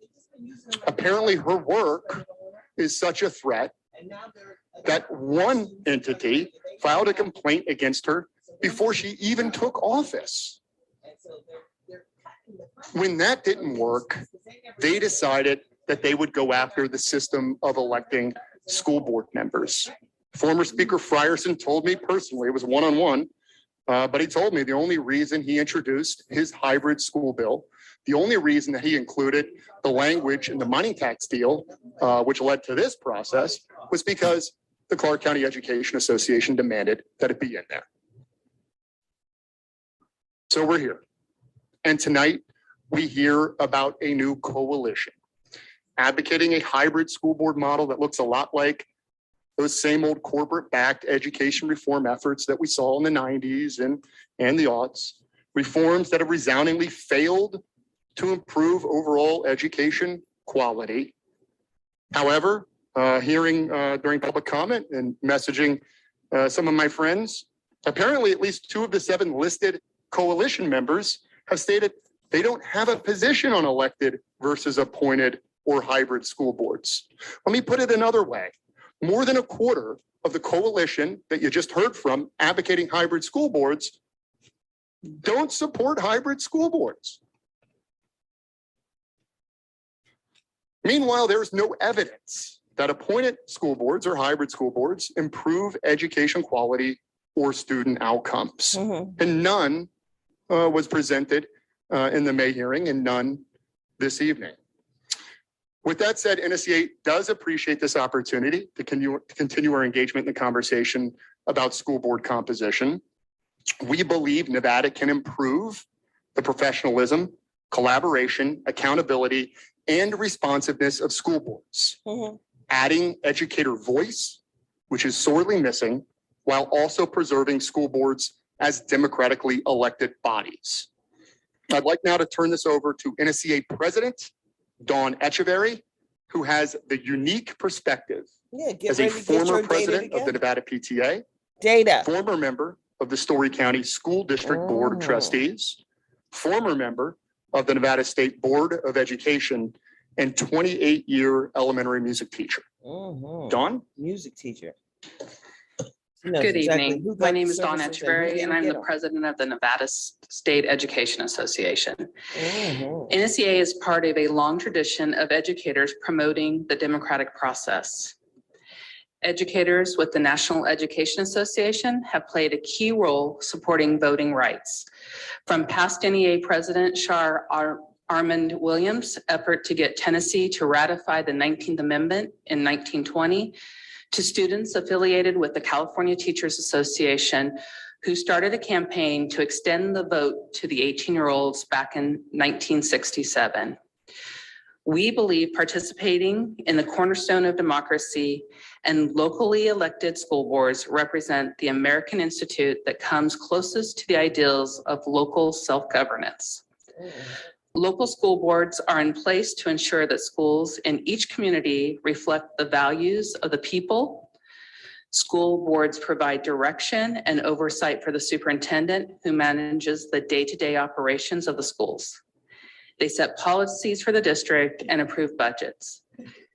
Apparently her work is such a threat that one entity filed a complaint against her before she even took office. When that didn't work, they decided that they would go after the system of electing school board members. Former Speaker Frierson told me personally, it was one-on-one, but he told me the only reason he introduced his hybrid school bill, the only reason that he included the language in the mining tax deal, which led to this process, was because the Clark County Education Association demanded that it be in there. So we're here. And tonight we hear about a new coalition advocating a hybrid school board model that looks a lot like those same old corporate-backed education reform efforts that we saw in the 90s and the aughts, reforms that have resoundingly failed to improve overall education quality. However, hearing during public comment and messaging some of my friends, apparently at least 2 of the 7 listed coalition members have stated they don't have a position on elected versus appointed or hybrid school boards. Let me put it another way. More than a quarter of the coalition that you just heard from advocating hybrid school boards don't support hybrid school boards. Meanwhile, there's no evidence that appointed school boards or hybrid school boards improve education quality or student outcomes. And none was presented in the May hearing and none this evening. With that said, NSCA does appreciate this opportunity to continue our engagement in the conversation about school board composition. We believe Nevada can improve the professionalism, collaboration, accountability, and responsiveness of school boards, adding educator voice, which is sorely missing, while also preserving school boards as democratically elected bodies. I'd like now to turn this over to NSCA President Dawn Echeverry, who has the unique perspective as a former president of the Nevada PTA, former member of the Story County School District Board of Trustees, former member of the Nevada State Board of Education, and 28-year elementary music teacher. Dawn? Music teacher. Good evening. My name is Dawn Etcheberry, and I'm the president of the Nevada State Education Association. NSCA is part of a long tradition of educators promoting the democratic process. Educators with the National Education Association have played a key role supporting voting rights. From past NEA President Shar Armand Williams' effort to get Tennessee to ratify the 19th Amendment in 1920, to students affiliated with the California Teachers Association who started a campaign to extend the vote to the 18-year-olds back in 1967. We believe participating in the cornerstone of democracy and locally elected school boards represent the American institute that comes closest to the ideals of local self-governance. Local school boards are in place to ensure that schools in each community reflect the values of the people. School boards provide direction and oversight for the superintendent who manages the day-to-day operations of the schools. They set policies for the district and approve budgets.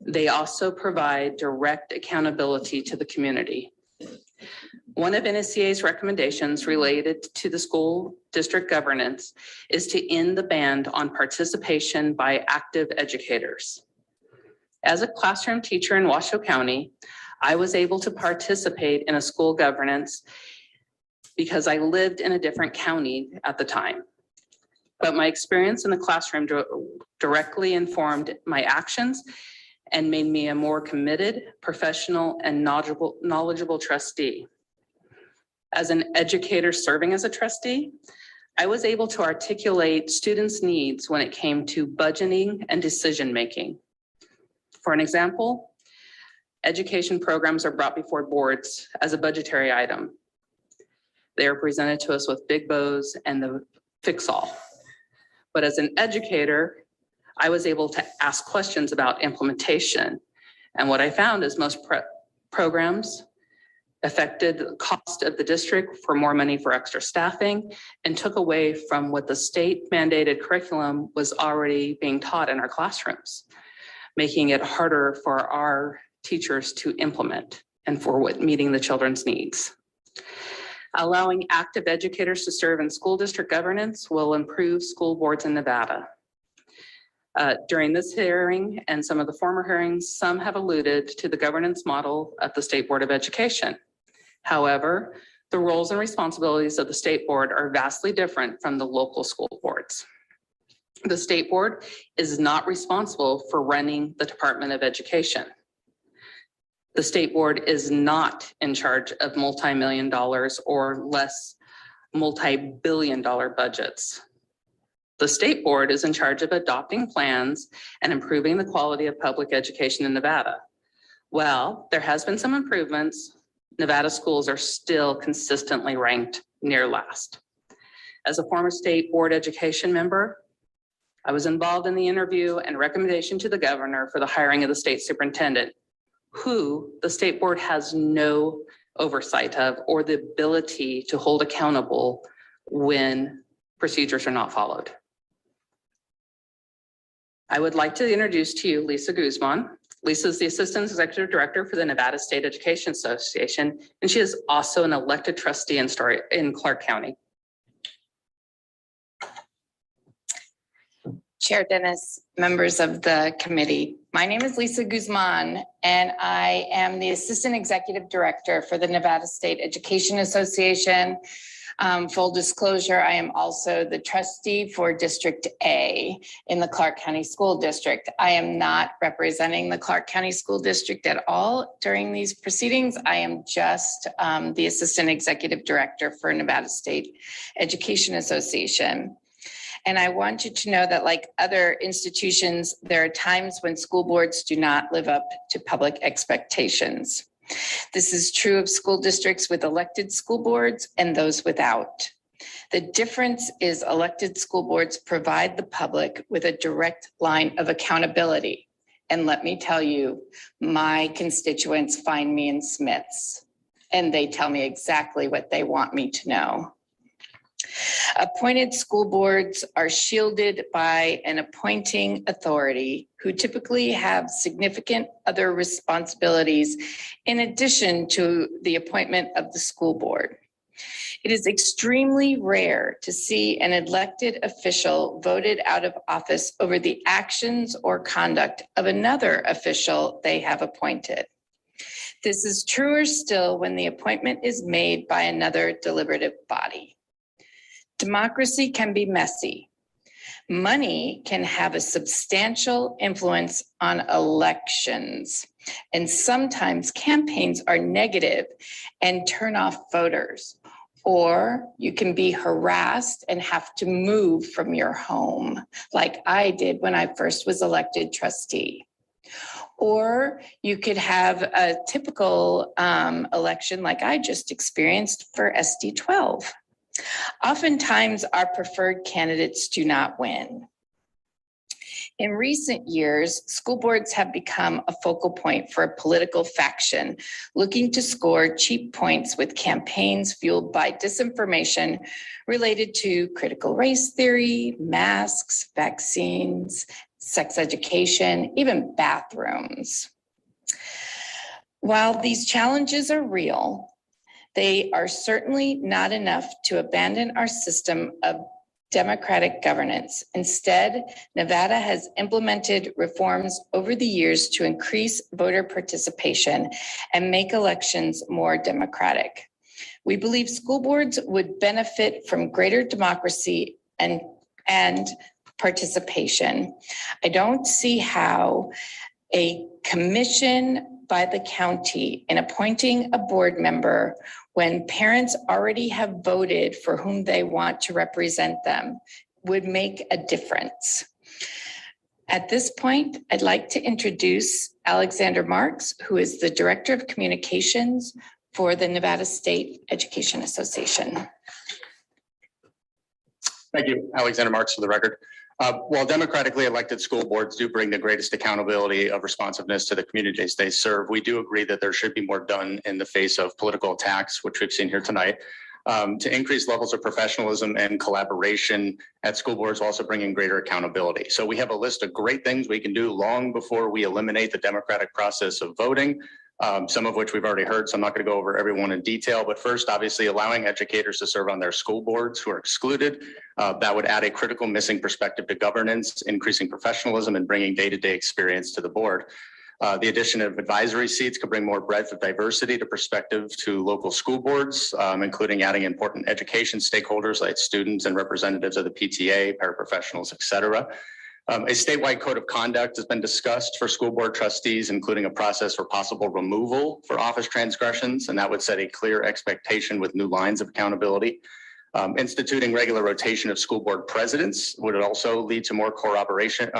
They also provide direct accountability to the community. One of NSCA's recommendations related to the school district governance is to end the ban on participation by active educators. As a classroom teacher in Washoe County, I was able to participate in a school governance because I lived in a different county at the time. But my experience in the classroom directly informed my actions and made me a more committed, professional, and knowledgeable trustee. As an educator serving as a trustee, I was able to articulate students' needs when it came to budgeting and decision-making. For an example, education programs are brought before boards as a budgetary item. They are presented to us with big bows and the fix-all. But as an educator, I was able to ask questions about implementation. And what I found is most programs affected the cost of the district for more money for extra staffing and took away from what the state mandated curriculum was already being taught in our classrooms, making it harder for our teachers to implement and for meeting the children's needs. Allowing active educators to serve in school district governance will improve school boards in Nevada. During this hearing and some of the former hearings, some have alluded to the governance model at the State Board of Education. However, the roles and responsibilities of the state board are vastly different from the local school boards. The state board is not responsible for running the Department of Education. The state board is not in charge of multi-million dollars or less multi-billion-dollar budgets. The state board is in charge of adopting plans and improving the quality of public education in Nevada. Well, there has been some improvements. Nevada schools are still consistently ranked near last. As a former state board education member, I was involved in the interview and recommendation to the governor for the hiring of the state superintendent, who the state board has no oversight of or the ability to hold accountable when procedures are not followed. I would like to introduce to you Lisa Guzman. Lisa is the Assistant Executive Director for the Nevada State Education Association, and she is also an elected trustee in Clark County. Chair Dennis, members of the committee. My name is Lisa Guzman, and I am the Assistant Executive Director for the Nevada State Education Association. Full disclosure, I am also the trustee for District A in the Clark County School District. I am not representing the Clark County School District at all during these proceedings. I am just the Assistant Executive Director for Nevada State Education Association. And I want you to know that, like other institutions, there are times when school boards do not live up to public expectations. This is true of school districts with elected school boards and those without. The difference is elected school boards provide the public with a direct line of accountability. And let me tell you, my constituents find me in Smith's, and they tell me exactly what they want me to know. Appointed school boards are shielded by an appointing authority who typically have significant other responsibilities in addition to the appointment of the school board. It is extremely rare to see an elected official voted out of office over the actions or conduct of another official they have appointed. This is truer still when the appointment is made by another deliberative body. Democracy can be messy. Money can have a substantial influence on elections, and sometimes campaigns are negative and turn off voters, or you can be harassed and have to move from your home, like I did when I first was elected trustee. Or you could have a typical election like I just experienced for SD 12. Oftentimes, our preferred candidates do not win. In recent years, school boards have become a focal point for a political faction looking to score cheap points with campaigns fueled by disinformation related to critical race theory, masks, vaccines, sex education, even bathrooms. While these challenges are real, they are certainly not enough to abandon our system of democratic governance. Instead, Nevada has implemented reforms over the years to increase voter participation and make elections more democratic. We believe school boards would benefit from greater democracy and participation. I don't see how a commission by the county in appointing a board member when parents already have voted for whom they want to represent them would make a difference. At this point, I'd like to introduce Alexander Marks, who is the Director of Communications for the Nevada State Education Association. Thank you, Alexander Marks, for the record. While democratically elected school boards do bring the greatest accountability of responsiveness to the communities they serve, we do agree that there should be more done in the face of political attacks, which we've seen here tonight, to increase levels of professionalism and collaboration at school boards, also bringing greater accountability. So we have a list of great things we can do long before we eliminate the democratic process of voting, some of which we've already heard, so I'm not going to go over everyone in detail. But first, obviously, allowing educators to serve on their school boards who are excluded. That would add a critical missing perspective to governance, increasing professionalism and bringing day-to-day experience to the board. The addition of advisory seats could bring more breadth of diversity to perspective to local school boards, including adding important education stakeholders like students and representatives of the PTA, paraprofessionals, et cetera. A statewide code of conduct has been discussed for school board trustees, including a process for possible removal for office transgressions, and that would set a clear expectation with new lines of accountability. Instituting regular rotation of school board presidents would also lead to more collaboration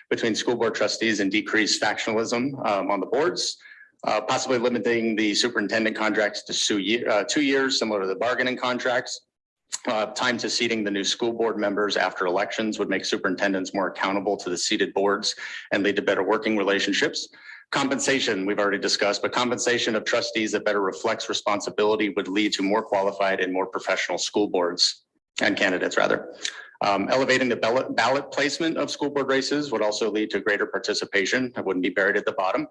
between school board trustees and decreased factionalism on the boards. Possibly limiting the superintendent contracts to 2 years, similar to the bargaining contracts. Time to seating the new school board members after elections would make superintendents more accountable to the seated boards and lead to better working relationships. Compensation, we've already discussed, but compensation of trustees that better reflects responsibility would lead to more qualified and more professional school boards and candidates, rather. Elevating the ballot placement of school board races would also lead to greater participation. That wouldn't be buried at the bottom.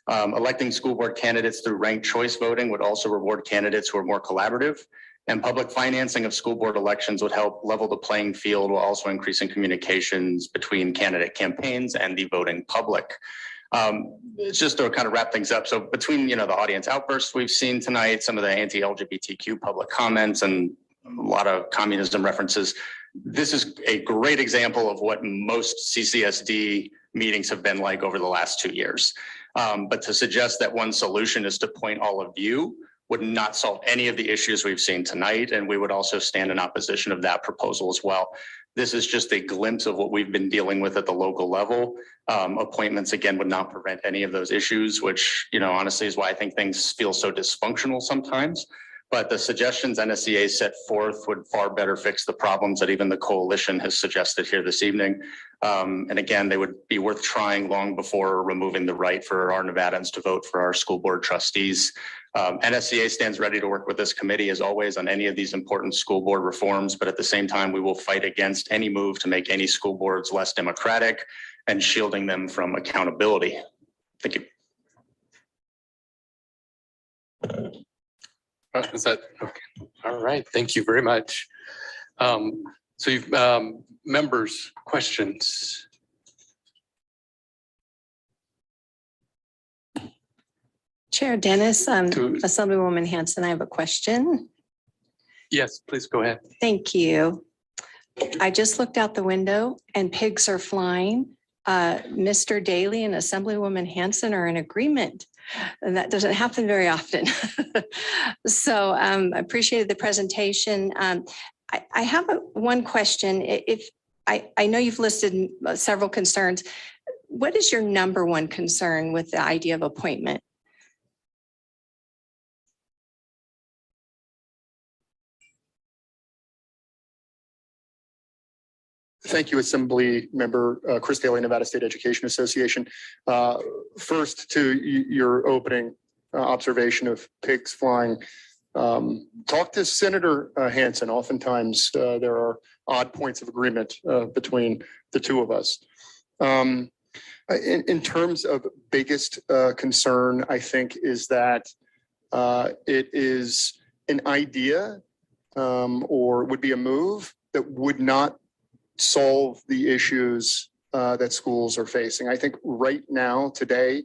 Electing school board candidates through ranked choice voting would also reward candidates who are more collaborative And public financing of school board elections would help level the playing field while also increasing communications between candidate campaigns and the voting public. It's just to kind of wrap things up. So between, the audience outbursts we've seen tonight, some of the anti-LGBTQ public comments and a lot of communism references, this is a great example of what most CCSD meetings have been like over the last 2 years. But to suggest that one solution is to point all of you would not solve any of the issues we've seen tonight. And we would also stand in opposition of that proposal as well. This is just a glimpse of what we've been dealing with at the local level. Appointments, again, would not prevent any of those issues, which, honestly is why I think things feel so dysfunctional sometimes. But the suggestions NSCA set forth would far better fix the problems that even the coalition has suggested here this evening. And again, they would be worth trying long before removing the right for our Nevadans to vote for our school board trustees. NSCA stands ready to work with this committee as always on any of these important school board reforms, but at the same time, we will fight against any move to make any school boards less democratic and shielding them from accountability. Thank you. Is that okay? All right. Thank you very much. So you've members, questions. Chair Dennis, Assemblywoman Hanson, I have a question. Yes, please go ahead. Thank you. I just looked out the window and pigs are flying. Mr. Daly and Assemblywoman Hanson are in agreement. And that doesn't happen very often. So I appreciated the presentation. I have one question. If I know you've listed several concerns, what is your number one concern with the idea of appointment? Thank you, Assembly Member Chris Daly, Nevada State Education Association. First, to your opening observation of pigs flying, talk to Senator Hanson. Oftentimes, there are odd points of agreement between the two of us. In terms of biggest concern, I think is that it is an idea or would be a move that would not solve the issues that schools are facing. I think right now, today,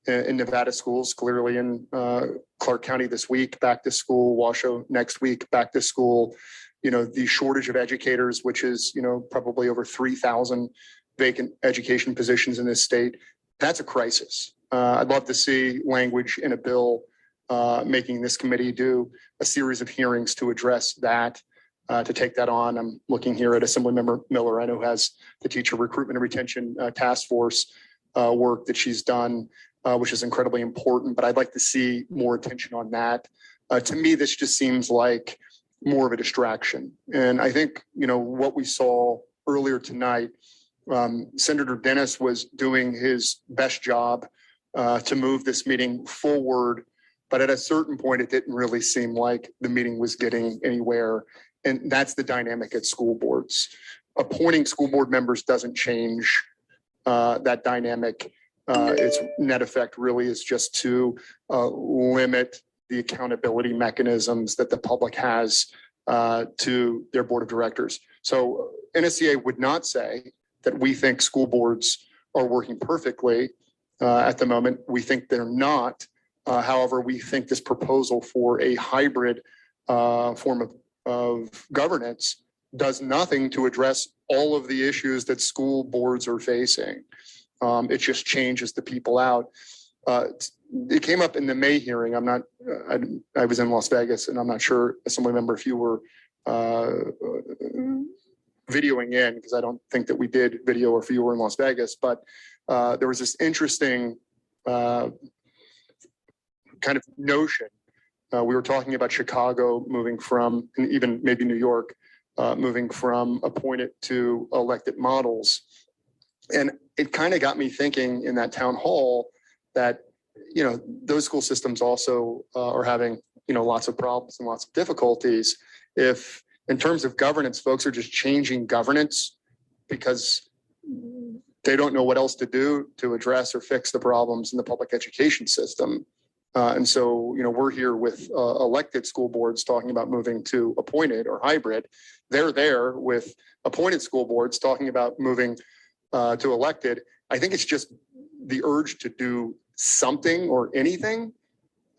in Nevada schools, clearly in Clark County this week, back to school, Washoe next week, back to school, the shortage of educators, which is, probably over 3,000 vacant education positions in this state, that's a crisis. I'd love to see language in a bill making this committee do a series of hearings to address that. To take that on. I'm looking here at Assemblymember Miller, I know has the teacher recruitment and retention task force work that she's done, which is incredibly important, but I'd like to see more attention on that. To me, this just seems like more of a distraction. And I think, what we saw earlier tonight, Senator Dennis was doing his best job to move this meeting forward, but at a certain point, it didn't really seem like the meeting was getting anywhere. And that's the dynamic at school boards. Appointing school board members doesn't change that dynamic. Its net effect really is just to limit the accountability mechanisms that the public has to their board of directors. So NSCA would not say that we think school boards are working perfectly at the moment. We think they're not. However, we think this proposal for a hybrid form of governance does nothing to address all of the issues that school boards are facing. It just changes the people out. It came up in the May hearing. I was in Las Vegas, and I'm not sure, Assemblymember, if you were videoing in, because I don't think that we did video, or if you were in Las Vegas, but there was this interesting kind of notion. We were talking about Chicago moving from, and even maybe New York, moving from appointed to elected models. And it kind of got me thinking in that town hall that, those school systems also are having, lots of problems and lots of difficulties. If in terms of governance, folks are just changing governance because they don't know what else to do to address or fix the problems in the public education system. And so, we're here with elected school boards talking about moving to appointed or hybrid. They're there with appointed school boards talking about moving to elected. I think it's just the urge to do something or anything,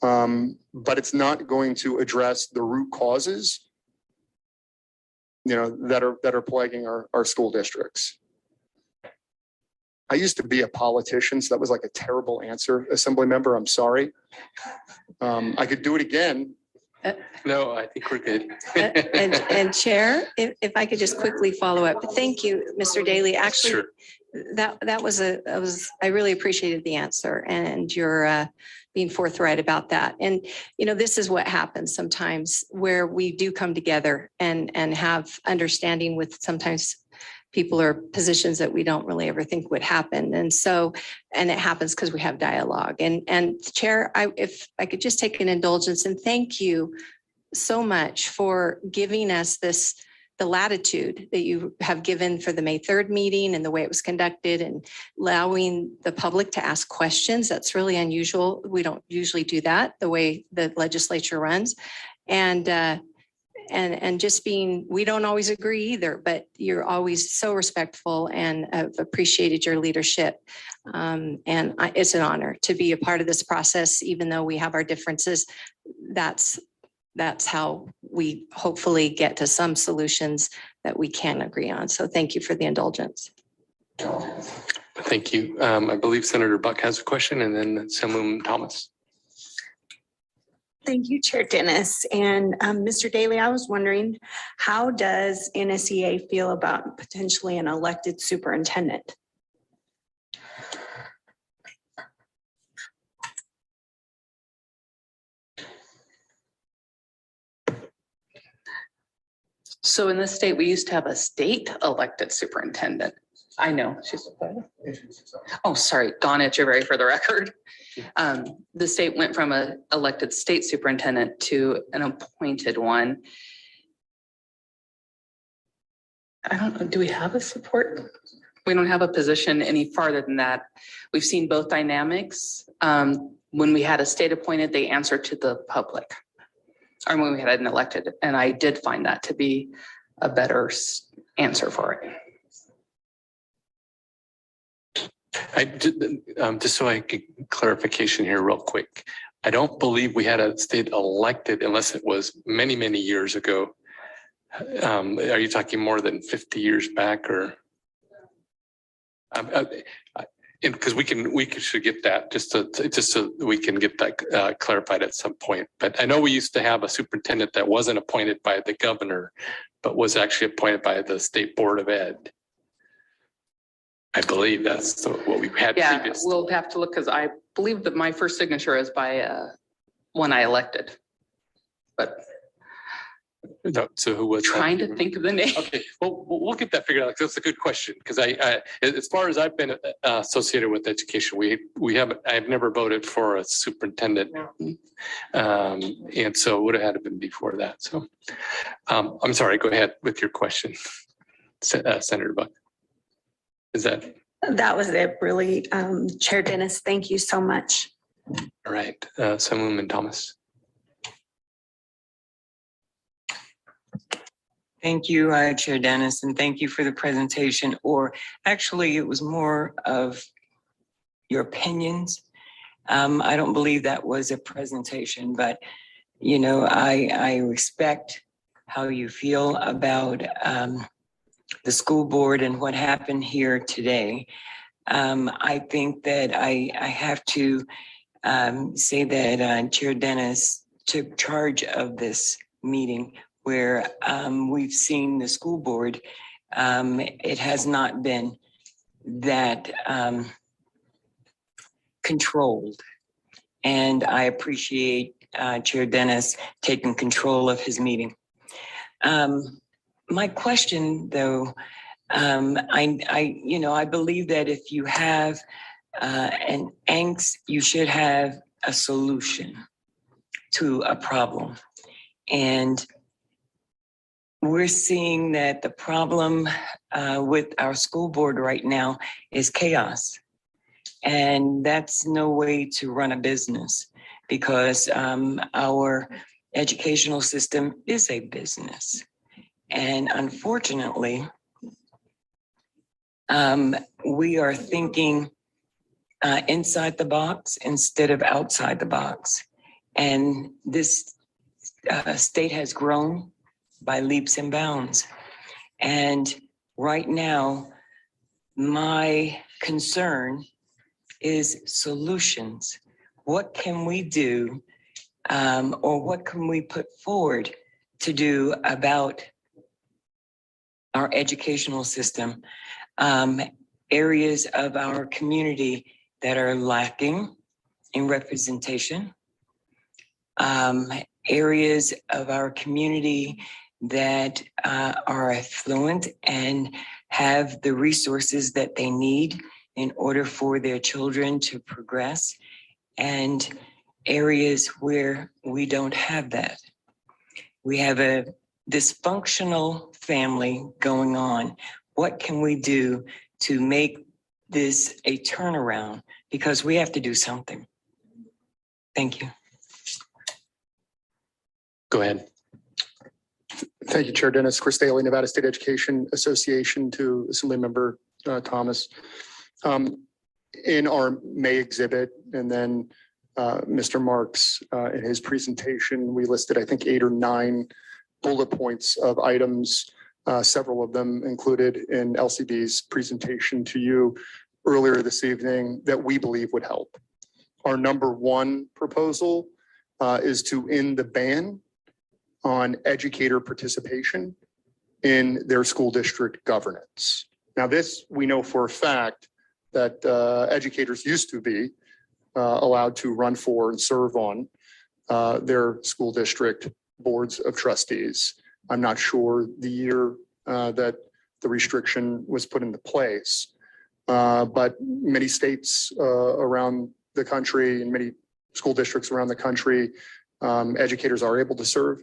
but it's not going to address the root causes, that are plaguing our school districts. I used to be a politician, so that was like a terrible answer, Assembly member. I'm sorry. I could do it again. No, I think we're good. And Chair, if I could just quickly follow up. Thank you, Mr. Daly. Actually, Sure. I really appreciated the answer and your being forthright about that. And, this is what happens sometimes where we do come together and have understanding with sometimes people or positions that we don't really ever think would happen. And it happens because we have dialogue. And Chair, if I could just take an indulgence and thank you so much for giving us the latitude that you have given for the May 3rd meeting and the way it was conducted and allowing the public to ask questions. That's really unusual. We don't usually do that the way the legislature runs. And just we don't always agree either, but you're always so respectful and I've appreciated your leadership. It's an honor to be a part of this process, even though we have our differences. That's how we hopefully get to some solutions that we can agree on. So thank you for the indulgence. Thank you. I believe Senator Buck has a question and then Assemblyman Thomas. Thank you, Chair Dennis. And Mr. Daly, I was wondering, how does NSEA feel about potentially an elected superintendent? So in this state, we used to have a state elected superintendent. I know she's. Oh, sorry, Dawn Etcheverry for the record. The state went from an elected state superintendent to an appointed one. I don't know, do we have a support? We don't have a position any farther than that. We've seen both dynamics. When we had a state appointed, they answered to the public. Or when we had an elected, and I did find that to be a better answer for it. Just so I get clarification here real quick. I don't believe we had a state elected unless it was many, many years ago. Are you talking more than 50 years back or? Because we should get that just so we can get that clarified at some point. But I know we used to have a superintendent that wasn't appointed by the governor, but was actually appointed by the State Board of Ed. I believe that's what we had previous. We'll have to look because I believe that my first signature is by one I elected. But no, so who was trying to think of the name? Okay, well, we'll get that figured out. That's a good question because I, as far as I've been associated with education, I've never voted for a superintendent, and so it would have had to been before that. So, I'm sorry. Go ahead with your question, Senator Buck. Is that? That was it, really, Chair Dennis. Thank you so much. All right, Assemblyman Thomas. Thank you, Chair Dennis, and thank you for the presentation. Or actually, it was more of your opinions. I don't believe that was a presentation, but I respect how you feel about the school board and what happened here today. I think that I have to say that Chair Dennis took charge of this meeting where we've seen the school board, it has not been that controlled. And I appreciate Chair Dennis taking control of his meeting. My question though, I believe that if you have an angst, you should have a solution to a problem. And we're seeing that the problem with our school board right now is chaos. And that's no way to run a business. because our educational system is a business. And unfortunately, we are thinking inside the box instead of outside the box. And this state has grown by leaps and bounds. And right now, my concern is solutions. What can we do, or what can we put forward to do about our educational system? Areas of our community that are lacking in representation, areas of our community that are affluent and have the resources that they need in order for their children to progress, and areas where we don't have that. We have a dysfunctional family going on. What can we do to make this a turnaround? Because we have to do something. Thank you. Go ahead. Thank you, Chair Dennis. Chris Daly, Nevada State Education Association, to Assemblymember Thomas. In our May exhibit, and then Mr. Marks in his presentation, we listed, I think, 8 or 9 bullet points of items, several of them included in LCB's presentation to you earlier this evening, that we believe would help. Our number 1 proposal is to end the ban on educator participation in their school district governance. Now, this we know for a fact that educators used to be allowed to run for and serve on their school district boards of trustees. I'm not sure the year that the restriction was put into place, but many states around the country and many school districts around the country, educators are able to serve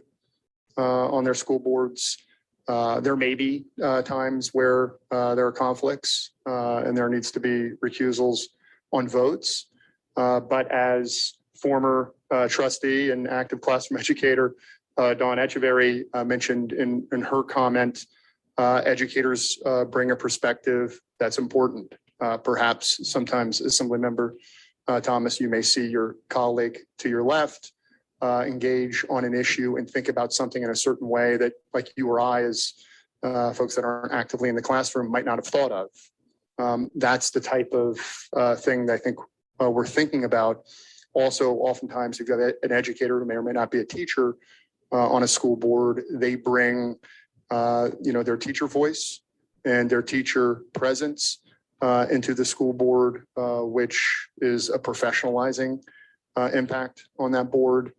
on their school boards. There may be times where there are conflicts and there needs to be recusals on votes. But as former trustee and active classroom educator, Dawn Echeverry mentioned in her comment, educators bring a perspective that's important. Perhaps sometimes, Assemblymember Thomas, you may see your colleague to your left engage on an issue and think about something in a certain way that, like you or I, as folks that aren't actively in the classroom, might not have thought of. That's the type of thing that I think we're thinking about. Also, oftentimes, you've got an educator who may or may not be a teacher on a school board. They bring, their teacher voice and their teacher presence into the school board, which is a professionalizing impact on that board.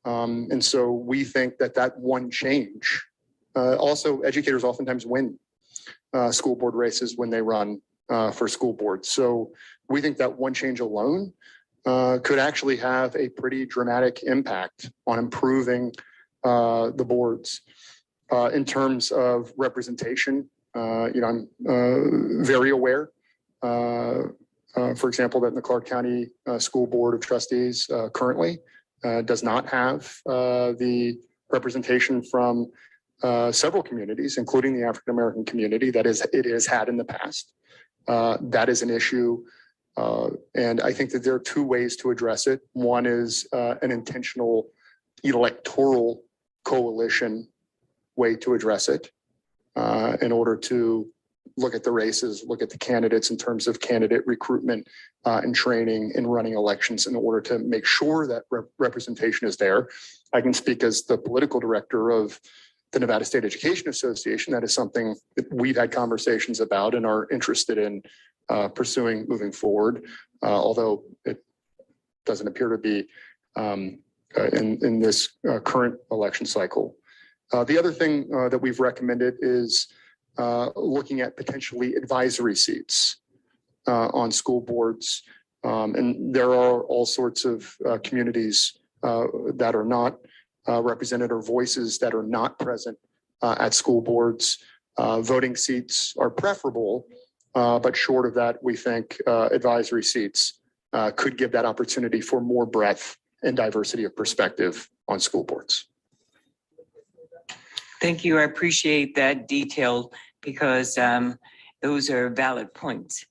And so we think that one change, also educators oftentimes win school board races when they run for school boards. So we think that one change alone could actually have a pretty dramatic impact on improving the boards. In terms of representation, I'm very aware, for example, that the Clark County School Board of Trustees currently does not have the representation from several communities, including the African-American community that it has had in the past. That is an issue. And I think that there are 2 ways to address it. One is an intentional electoral coalition way to address it in order to look at the races, look at the candidates in terms of candidate recruitment and training and running elections in order to make sure that representation is there. I can speak as the political director of the Nevada State Education Association. That is something that we've had conversations about and are interested in pursuing moving forward, although it doesn't appear to be in this current election cycle. The other thing that we've recommended is looking at potentially advisory seats on school boards. And there are all sorts of communities that are not represented or voices that are not present at school boards. Voting seats are preferable, but short of that, we think advisory seats could give that opportunity for more breadth and diversity of perspective on school boards. Thank you. I appreciate that detail because those are valid points.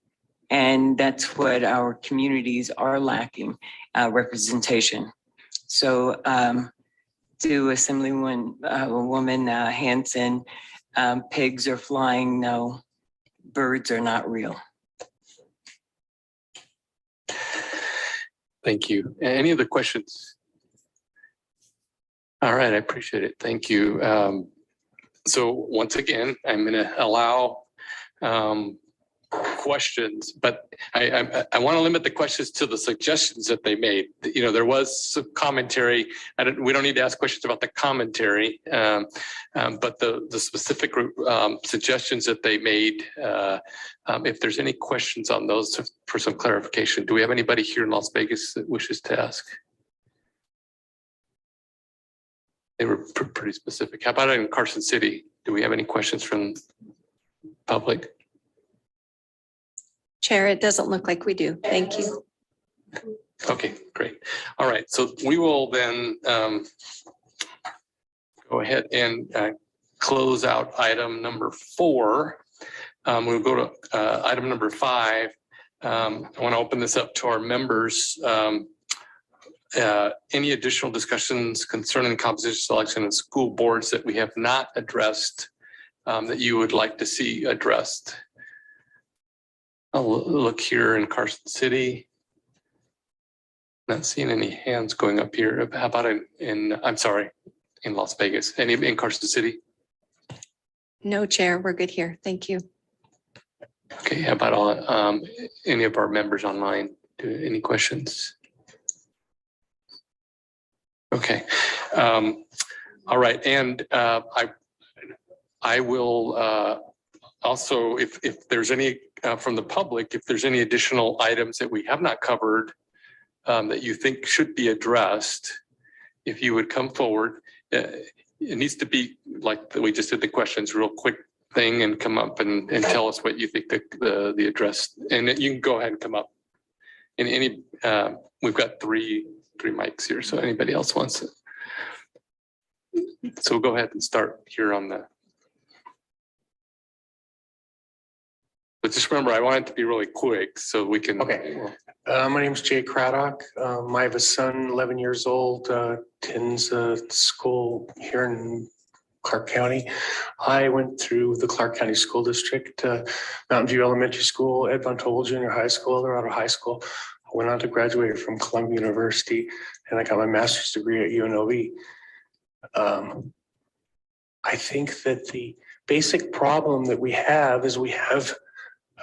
And that's what our communities are lacking, representation. So to Assemblywoman Hanson, pigs are flying, no, birds are not real. Thank you. Any other questions? All right, I appreciate it. Thank you. So once again, I'm going to allow questions, but I want to limit the questions to the suggestions that they made. You know, there was some commentary. We don't need to ask questions about the commentary, but the specific suggestions that they made. If there's any questions on those for some clarification, do we have anybody here in Las Vegas that wishes to ask? They were pretty specific. How about in Carson City? Do we have any questions from public? Chair, it doesn't look like we do. Thank you. Okay, great. All right, so we will then go ahead and close out item number 4. We'll go to item number 5. I want to open this up to our members. Any additional discussions concerning composition selection of school boards that we have not addressed that you would like to see addressed? I'll look here in Carson City. Not seeing any hands going up here. How about in Las Vegas? Any in Carson City? No, Chair, we're good here. Thank you. Okay, how about any of our members online? Any questions? Okay. All right, and I will also, if there's any from the public, if there's any additional items that we have not covered that you think should be addressed, if you would come forward. It needs to be like we just did the questions, real quick thing, and come up and tell us what you think the address. And you can go ahead and come up. And we've got three mics here, so anybody else wants it. So we'll go ahead and start here on the. But just remember, I want it to be really quick so we can. Okay. My name is Jay Craddock. I have a son, 11 years old, attends school here in Clark County. I went through the Clark County School District, Mountain View Elementary School, Ed Von Tobel Junior High School, Eldorado High School. I went on to graduate from Columbia University, and I got my master's degree at UNLV. I think that the basic problem that we have is we have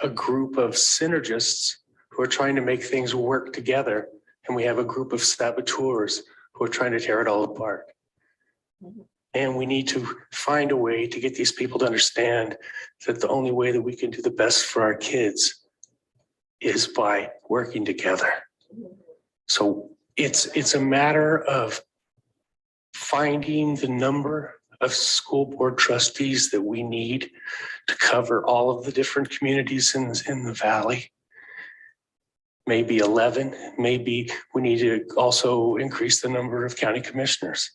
a group of synergists who are trying to make things work together, and we have a group of saboteurs who are trying to tear it all apart. And we need to find a way to get these people to understand that the only way that we can do the best for our kids is by working together. So it's a matter of finding the number of school board trustees that we need to cover all of the different communities in the valley. Maybe 11, maybe we need to also increase the number of county commissioners.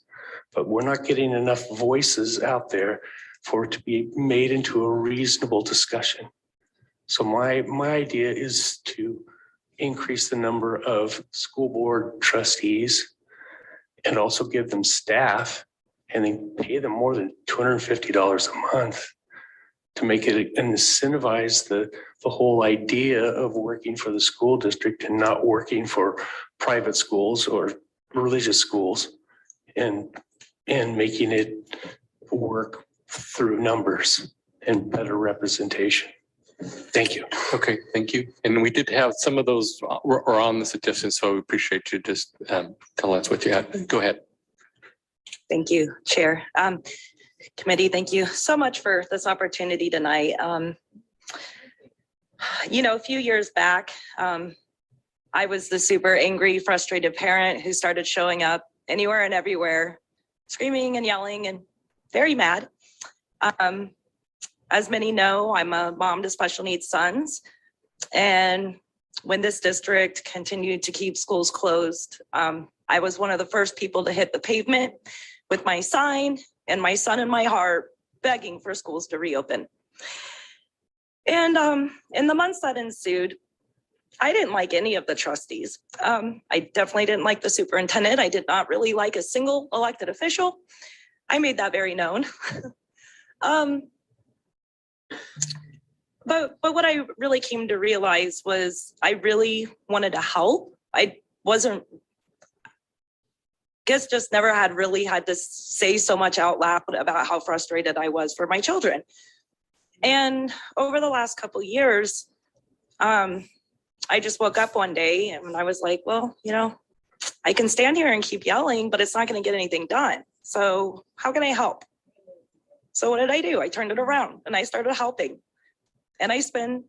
But we're not getting enough voices out there for it to be made into a reasonable discussion. So my idea is to increase the number of school board trustees and also give them staff and then pay them more than $250 a month to make it and incentivize the whole idea of working for the school district and not working for private schools or religious schools, and making it work through numbers and better representation. Thank you. Okay, thank you. And we did have some of those are on the suggestions, so we appreciate you just telling us what you had. Go ahead. Thank you, Chair. Committee, thank you so much for this opportunity tonight. A few years back, I was the super angry, frustrated parent who started showing up anywhere and everywhere, screaming and yelling and very mad. As many know, I'm a mom to special needs sons. And when this district continued to keep schools closed, I was one of the first people to hit the pavement with my sign and my son in my heart, begging for schools to reopen. And in the months that ensued, I didn't like any of the trustees. I definitely didn't like the superintendent. I did not really like a single elected official. I made that very known. But what I really came to realize was I really wanted to help. I guess just never had really had to say so much out loud about how frustrated I was for my children. And over the last couple of years, I just woke up one day and I was like, well, you know, I can stand here and keep yelling, but it's not going to get anything done. So how can I help? So what did I do? I turned it around and I started helping. And I spend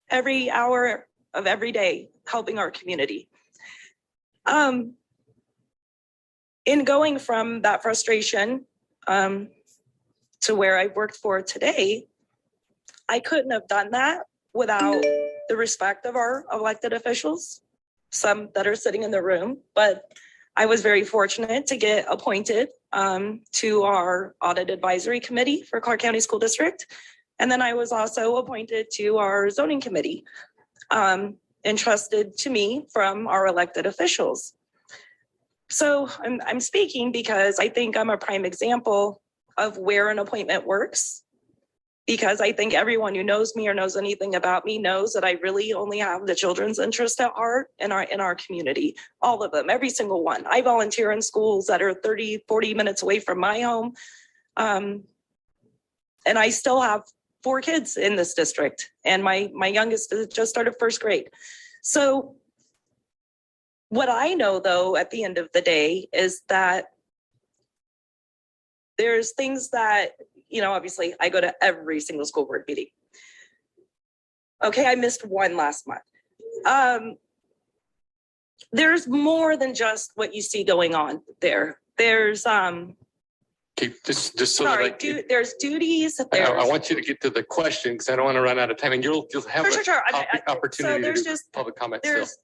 every hour of every day helping our community. In going from that frustration to where I worked for today, I couldn't have done that without the respect of our elected officials, some that are sitting in the room, but I was very fortunate to get appointed to our audit advisory committee for Clark County School District. And then I was also appointed to our zoning committee, entrusted to me from our elected officials. So I'm speaking because I think I'm a prime example of where an appointment works, because I think everyone who knows me or knows anything about me knows that I really only have the children's interest at heart in our community, all of them, every single one. I volunteer in schools that are 30, 40 minutes away from my home. And I still have 4 kids in this district, and my youngest just started first grade. So what I know, though, at the end of the day is that there's things that, you know, obviously I go to every single school board meeting. Okay, I missed one last month. There's more than just what you see going on there. There's Okay, just so sorry, that there's duties. I want you to get to the question because I don't want to run out of time, and you'll have Sure. opportunity so to do just public comment still. there's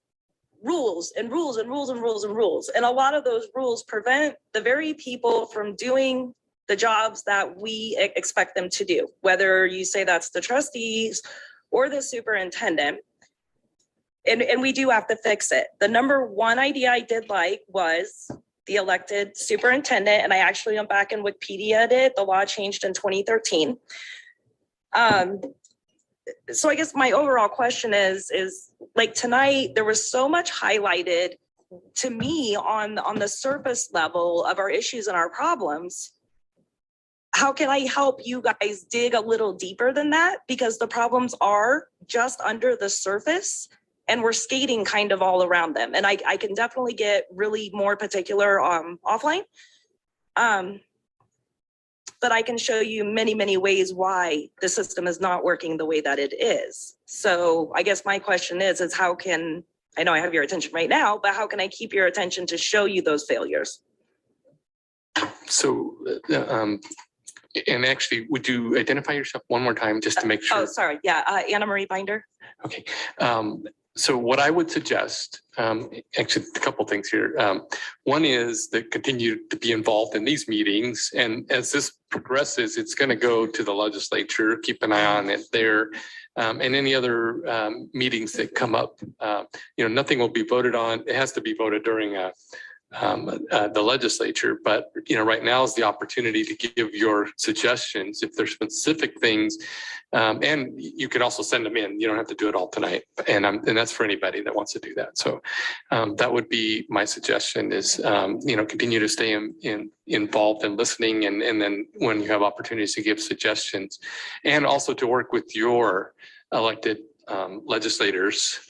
rules and rules and rules and rules and rules, and a lot of those rules prevent the very people from doing the jobs that we expect them to do, whether you say that's the trustees or the superintendent. And we do have to fix it. The number one idea I did like was the elected superintendent, and I actually went back and Wikipedia'd it. The law changed in 2013. So I guess my overall question is like tonight, there was so much highlighted to me on the surface level of our issues and our problems. How can I help you guys dig a little deeper than that? Because the problems are just under the surface and we're skating kind of all around them. And I can definitely get really more particular offline. But I can show you many, many ways why the system is not working the way that it is. So I guess my question is how can, I know I have your attention right now, but how can I keep your attention to show you those failures? So, and actually, would you identify yourself one more time just to make sure? Oh, sorry. Yeah, Anna Marie Binder. Okay. So what I would suggest, actually a couple things here. One is that continue to be involved in these meetings. And as this progresses, it's going to go to the legislature. Keep an eye on it there. And any other meetings that come up, nothing will be voted on. It has to be voted during the legislature, but right now is the opportunity to give your suggestions if there's specific things, and you can also send them in. You don't have to do it all tonight, and that's for anybody that wants to do that. So that would be my suggestion: is continue to stay involved in listening, and then when you have opportunities to give suggestions, and also to work with your elected legislators,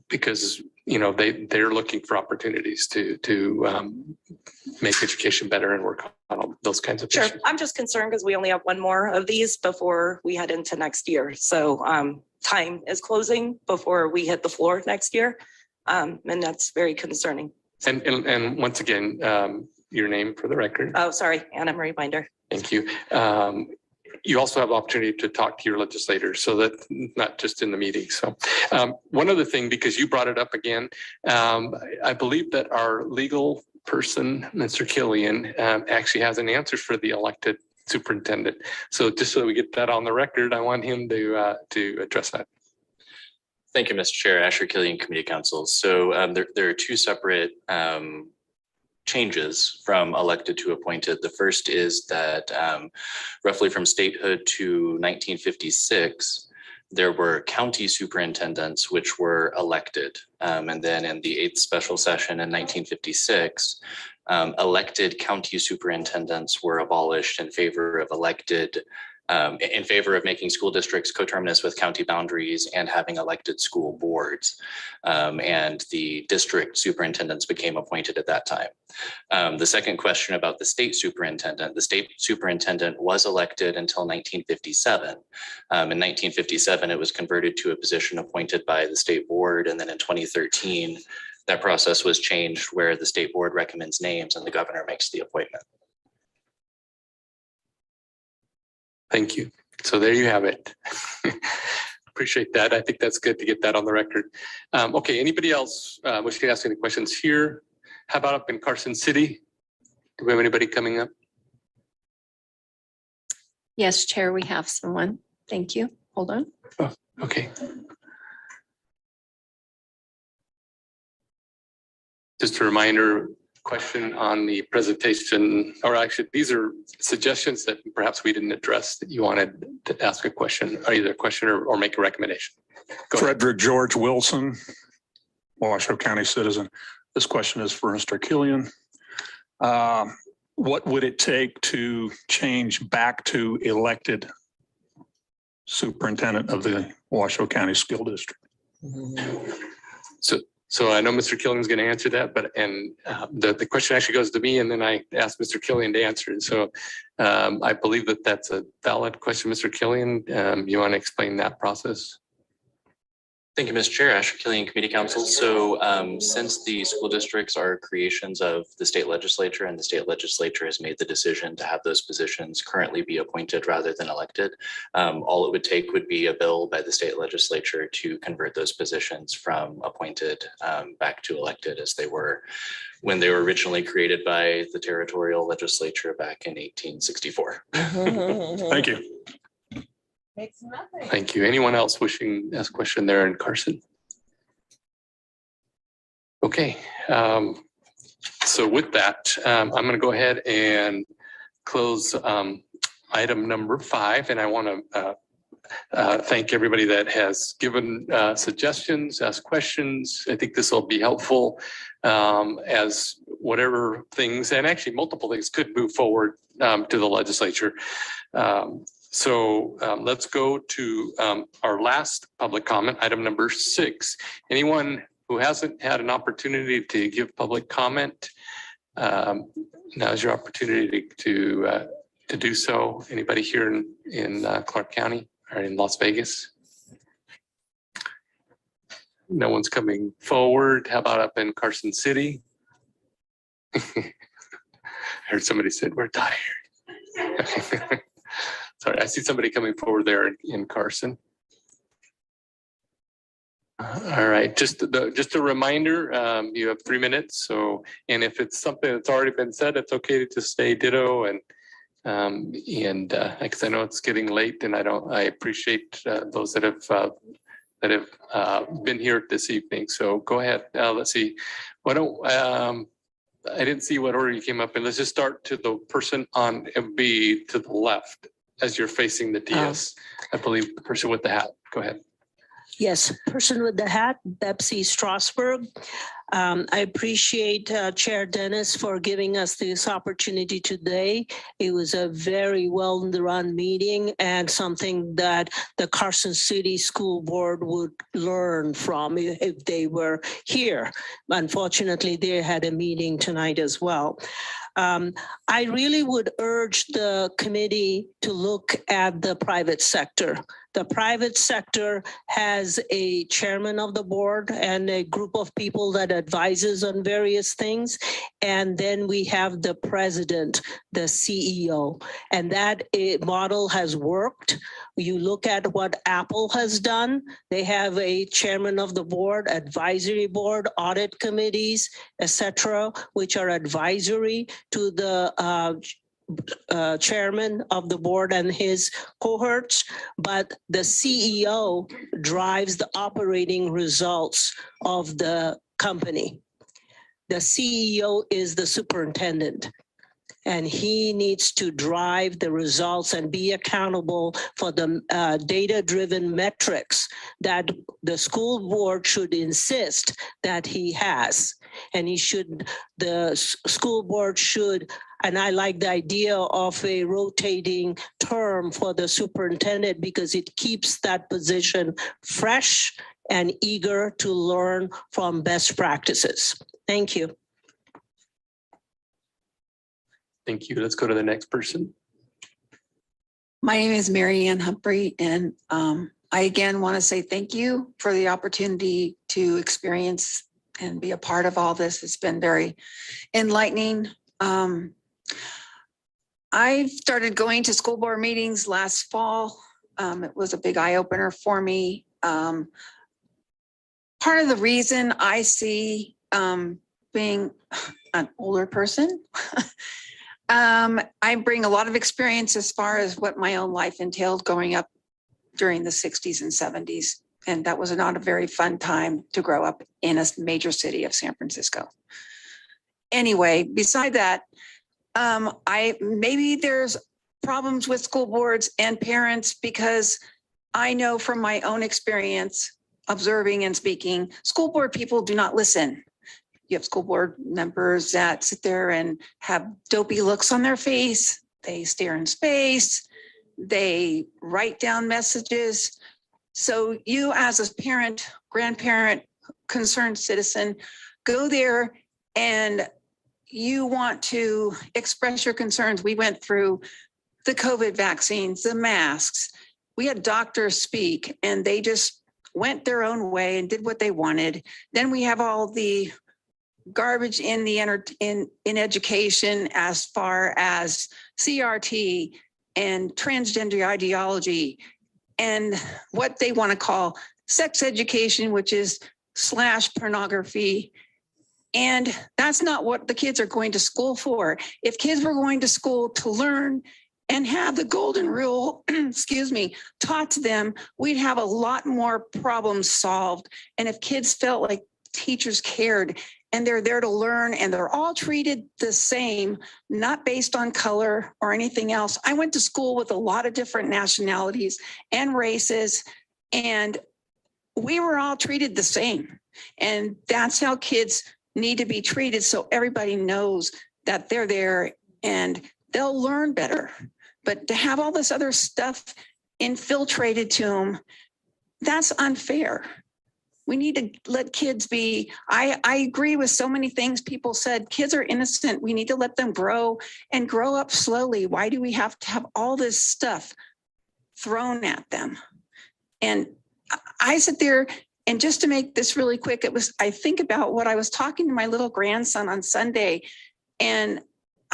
because they're looking for opportunities to make education better and work on those kinds of Sure. issues. I'm just concerned because we only have one more of these before we head into next year. So time is closing before we hit the floor next year. And that's very concerning. And once again, your name for the record. Oh, sorry, Anna Marie Binder. Thank you. you also have the opportunity to talk to your legislators, so that not just in the meeting. So one other thing, because you brought it up again, I believe that our legal person, Mr. Killian, actually has an answer for the elected superintendent. So just so we get that on the record, I want him to address that. Thank you, Mr. Chair. Asher Killian, Committee Council. So there are two separate changes from elected to appointed. The first is that roughly from statehood to 1956, there were county superintendents which were elected. And then in the 8th special session in 1956, elected county superintendents were abolished in favor of making school districts coterminous with county boundaries and having elected school boards. And the district superintendents became appointed at that time. The second question about the state superintendent was elected until 1957. In 1957, it was converted to a position appointed by the state board. And then in 2013, that process was changed where the state board recommends names and the governor makes the appointment. Thank you. So there you have it. Appreciate that. I think that's good to get that on the record. Okay, anybody else wishing to ask any questions here? How about up in Carson City? Do we have anybody coming up? Yes, Chair, we have someone. Thank you. Hold on. Oh, okay. Just a reminder, question on the presentation, or actually these are suggestions that perhaps we didn't address that you wanted to ask a question, or either a question or make a recommendation. Go Frederick ahead. George Wilson, Washoe County citizen. This question is for Mr. Killian. What would it take to change back to elected superintendent of the Washoe County School District? So I know Mr. Killian's going to answer that, but the question actually goes to me, and then I asked Mr. Killian to answer it. So I believe that that's a valid question, Mr. Killian. You want to explain that process? Thank you, Mr. Chair. Asher Killian, Committee Council. So since the school districts are creations of the state legislature, and the state legislature has made the decision to have those positions currently be appointed rather than elected, all it would take would be a bill by the state legislature to convert those positions from appointed back to elected as they were when they were originally created by the territorial legislature back in 1864. Thank you. Thank you. Anyone else wishing to ask a question there in Carson? Okay. So with that, I'm going to go ahead and close item number 5. And I want to thank everybody that has given suggestions, asked questions. I think this will be helpful as whatever things, and actually multiple things, could move forward to the legislature. So let's go to our last public comment, item number 6. Anyone who hasn't had an opportunity to give public comment, now's your opportunity to do so. Anybody here in Clark County or in Las Vegas? No one's coming forward. How about up in Carson City? I heard somebody said we're tired. Sorry, I see somebody coming forward there in Carson. All right, just a reminder, you have 3 minutes. So, and if it's something that's already been said, it's okay to stay ditto. And because I know it's getting late, and I appreciate those that have been here this evening. So go ahead. Let's see. Why don't I didn't see what order you came up in. Let's just start to the person on MB to the left as you're facing the DS. I believe the person with the hat. Go ahead. Yes, person with the hat, Betsy Strasberg. I appreciate Chair Dennis for giving us this opportunity today. It was a very well-run meeting and something that the Carson City School Board would learn from if they were here. Unfortunately, they had a meeting tonight as well. I really would urge the committee to look at the private sector. The private sector has a chairman of the board and a group of people that advises on various things. And then we have the president, the CEO, and that model has worked. You look at what Apple has done. They have a chairman of the board, advisory board, audit committees, etc., which are advisory to the chairman of the board and his cohorts, but the CEO drives the operating results of the company. The CEO is the superintendent, and he needs to drive the results and be accountable for the data-driven metrics that the school board should insist that he has. And the school board should, and I like the idea of a rotating term for the superintendent because it keeps that position fresh and eager to learn from best practices. Thank you. Thank you. Let's go to the next person. My name is Mary Ann Humphrey, and I again want to say thank you for the opportunity to experience and be a part of all this. It's been very enlightening. I started going to school board meetings last fall. It was a big eye opener for me. Part of the reason I see being an older person, I bring a lot of experience as far as what my own life entailed growing up during the 60s and 70s. And that was not a very fun time to grow up in a major city of San Francisco. Anyway, beside that, maybe there's problems with school boards and parents because I know from my own experience observing and speaking, school board people do not listen. You have school board members that sit there and have dopey looks on their face. They stare in space. They write down messages. So you as a parent, grandparent, concerned citizen, go there and you want to express your concerns. We went through the COVID vaccines, the masks. We had doctors speak and they just went their own way and did what they wanted. Then we have all the garbage in the in education as far as CRT and transgender ideology and what they want to call sex education, which is / pornography. And that's not what the kids are going to school for. If kids were going to school to learn and have the golden rule, excuse me, taught to them, we'd have a lot more problems solved. And if kids felt like teachers cared and they're there to learn and they're all treated the same, not based on color or anything else. I went to school with a lot of different nationalities and races, and we were all treated the same. And that's how kids need to be treated, so everybody knows that they're there and they'll learn better. But to have all this other stuff infiltrated to them, that's unfair. We need to let kids be. I agree with so many things people said. Kids are innocent. We need to let them grow and grow up slowly. Why do we have to have all this stuff thrown at them? And I sit there, and just to make this really quick, I think about what I was talking to my little grandson on Sunday, and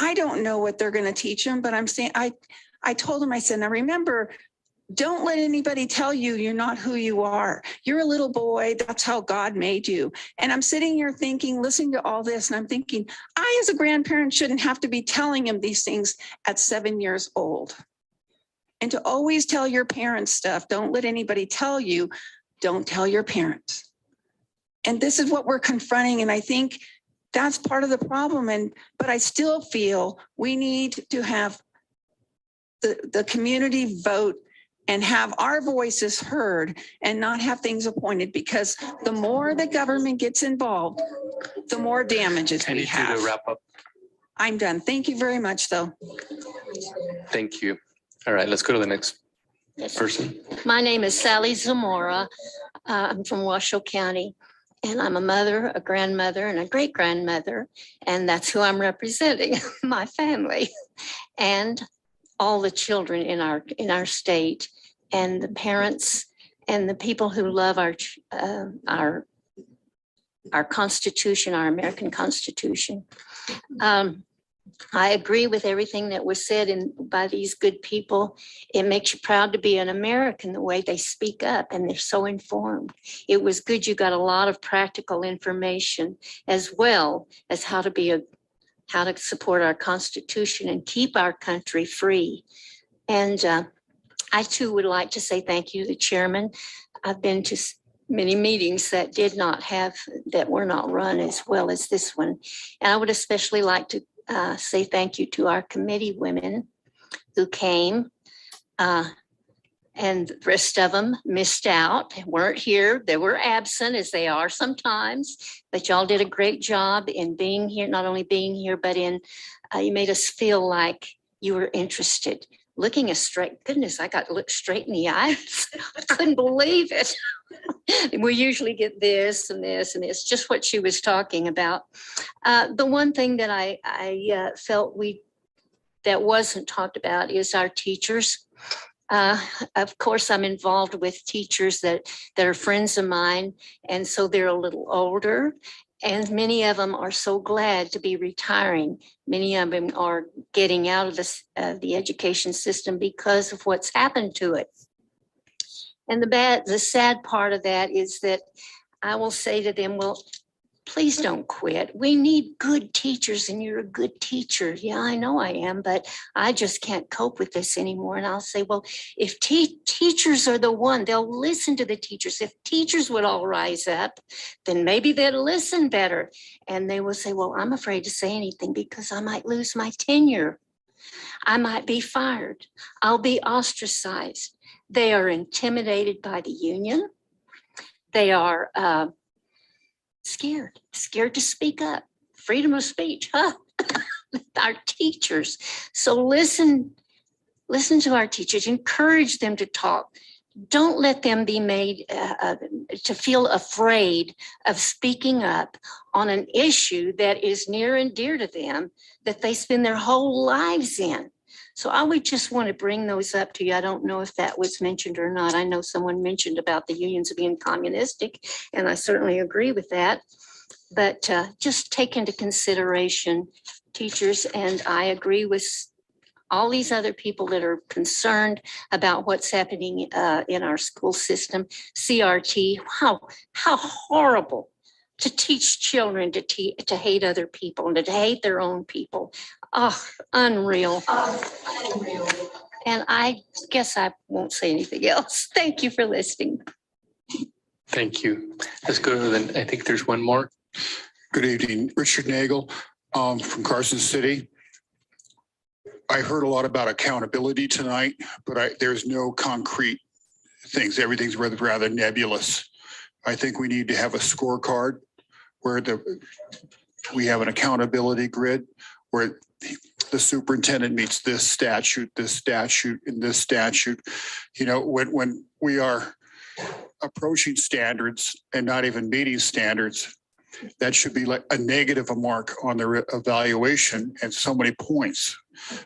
I don't know what they're going to teach him, but I'm saying, I told him, I said, now remember, don't let anybody tell you you're not who you are. You're a little boy. That's how God made you. And I'm sitting here thinking, listening to all this, and I'm thinking, I as a grandparent shouldn't have to be telling him these things at 7 years old. And to always tell your parents stuff. Don't let anybody tell you. Don't tell your parents. And this is what we're confronting. And I think that's part of the problem. But I still feel we need to have the community vote and have our voices heard and not have things appointed, because the more the government gets involved, the more damages we have. To wrap up. I'm done. Thank you very much, though. Thank you. All right, let's go to the next person. My name is Sally Zamora. I'm from Washoe County, and I'm a mother, a grandmother, and a great-grandmother, and that's who I'm representing, my family, and all the children in our state. and the parents and the people who love our Constitution, our American Constitution. I agree with everything that was said by these good people. It makes you proud to be an American, the way they speak up and they're so informed. It was good. You got a lot of practical information as well as how to support our Constitution and keep our country free. And I too would like to say thank you to the chairman. I've been to many meetings that were not run as well as this one. And I would especially like to say thank you to our committee women who came, and the rest of them missed out, weren't here. They were absent, as they are sometimes, but y'all did a great job in being here, not only being here, but you made us feel like you were interested. Looking us straight, goodness, I got to look straight in the eyes. I couldn't believe it. We usually get this and this and this, just what she was talking about. The one thing that I felt that wasn't talked about is our teachers. Of course, I'm involved with teachers that are friends of mine, and so they're a little older. And many of them are so glad to be retiring. Many of them are getting out of the education system because of what's happened to it. And the sad part of that is that I will say to them, well, please don't quit. We need good teachers, and you're a good teacher. Yeah, I know I am, but I just can't cope with this anymore. And I'll say, well, if teachers are the one, they'll listen to the teachers. If teachers would all rise up, then maybe they'll listen better. And they will say, well, I'm afraid to say anything because I might lose my tenure. I might be fired. I'll be ostracized. They are intimidated by the union. They are scared to speak up. Freedom of speech, huh? Our teachers. So listen to our teachers, encourage them to talk. Don't let them be made to feel afraid of speaking up on an issue that is near and dear to them, that they spend their whole lives in. So I would just want to bring those up to you. I don't know if that was mentioned or not. I know someone mentioned about the unions being communistic, and I certainly agree with that. But just take into consideration teachers, and I agree with all these other people that are concerned about what's happening in our school system. CRT, how horrible to teach children to hate other people and to hate their own people. Oh, unreal. And I guess I won't say anything else. Thank you for listening. Thank you. Let's go to I think there's one more. Good evening, Richard Nagel from Carson City. I heard a lot about accountability tonight, but there's no concrete things. Everything's rather nebulous. I think we need to have a scorecard where we have an accountability grid where the superintendent meets this statute, and this statute. You know, when we are approaching standards and not even meeting standards, that should be like a negative mark on their evaluation and so many points.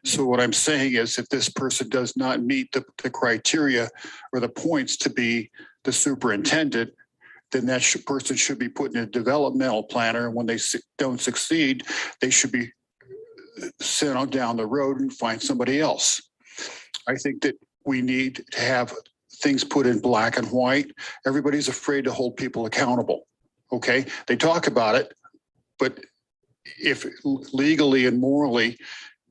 So what I'm saying is if this person does not meet the criteria or the points to be the superintendent, then that person should be put in a developmental planner. And when they don't succeed, they should be sent on down the road and find somebody else. I think that we need to have things put in black and white. Everybody's afraid to hold people accountable. Okay, they talk about it, but if legally and morally,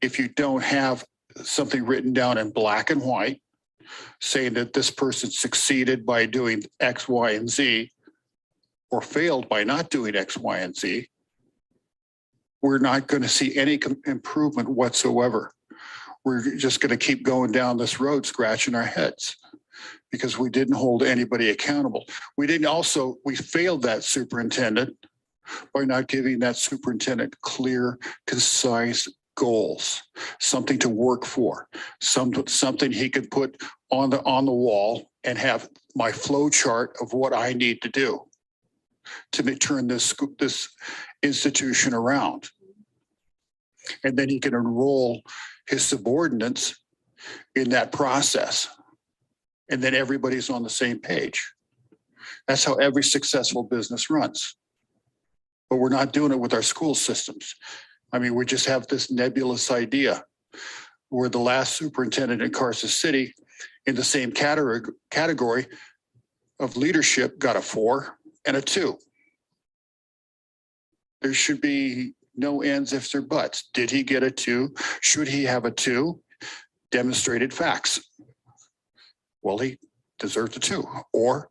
if you don't have something written down in black and white, saying that this person succeeded by doing X, Y, and Z, or failed by not doing X, Y, and Z, we're not going to see any improvement whatsoever. We're just going to keep going down this road, scratching our heads, because we didn't hold anybody accountable. We failed that superintendent by not giving that superintendent clear, concise goals, something to work for, something he could put on the wall and have my flow chart of what I need to do to turn this institution around. And then he can enroll his subordinates in that process. And then everybody's on the same page. That's how every successful business runs. But we're not doing it with our school systems. I mean, we just have this nebulous idea where the last superintendent in Carson City in the same category of leadership got a 4 and a 2. There should be no ands, ifs, or buts. Did he get a 2? Should he have a 2? Demonstrated facts. Well, he deserved a 2 or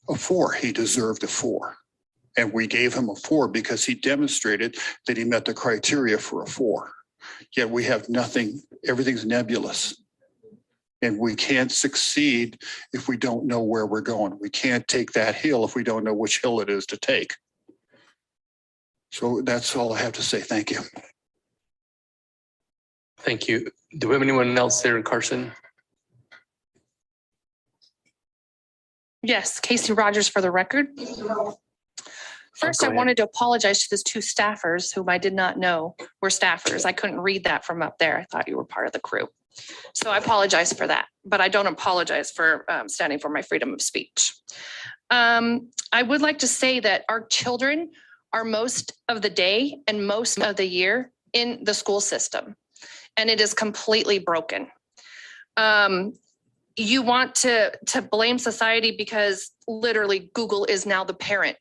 a 4. He deserved a 4. And we gave him a 4 because he demonstrated that he met the criteria for a 4. Yet we have nothing, everything's nebulous. And we can't succeed if we don't know where we're going. We can't take that hill if we don't know which hill it is to take. So that's all I have to say. Thank you. Thank you. Do we have anyone else there in Carson? Yes, Casey Rogers for the record. First, I wanted to apologize to those 2 staffers whom I did not know were staffers. I couldn't read that from up there. I thought you were part of the crew. So I apologize for that, but I don't apologize for standing for my freedom of speech. I would like to say that our children are most of the day and most of the year in the school system, and it is completely broken. You want to blame society because literally Google is now the parent.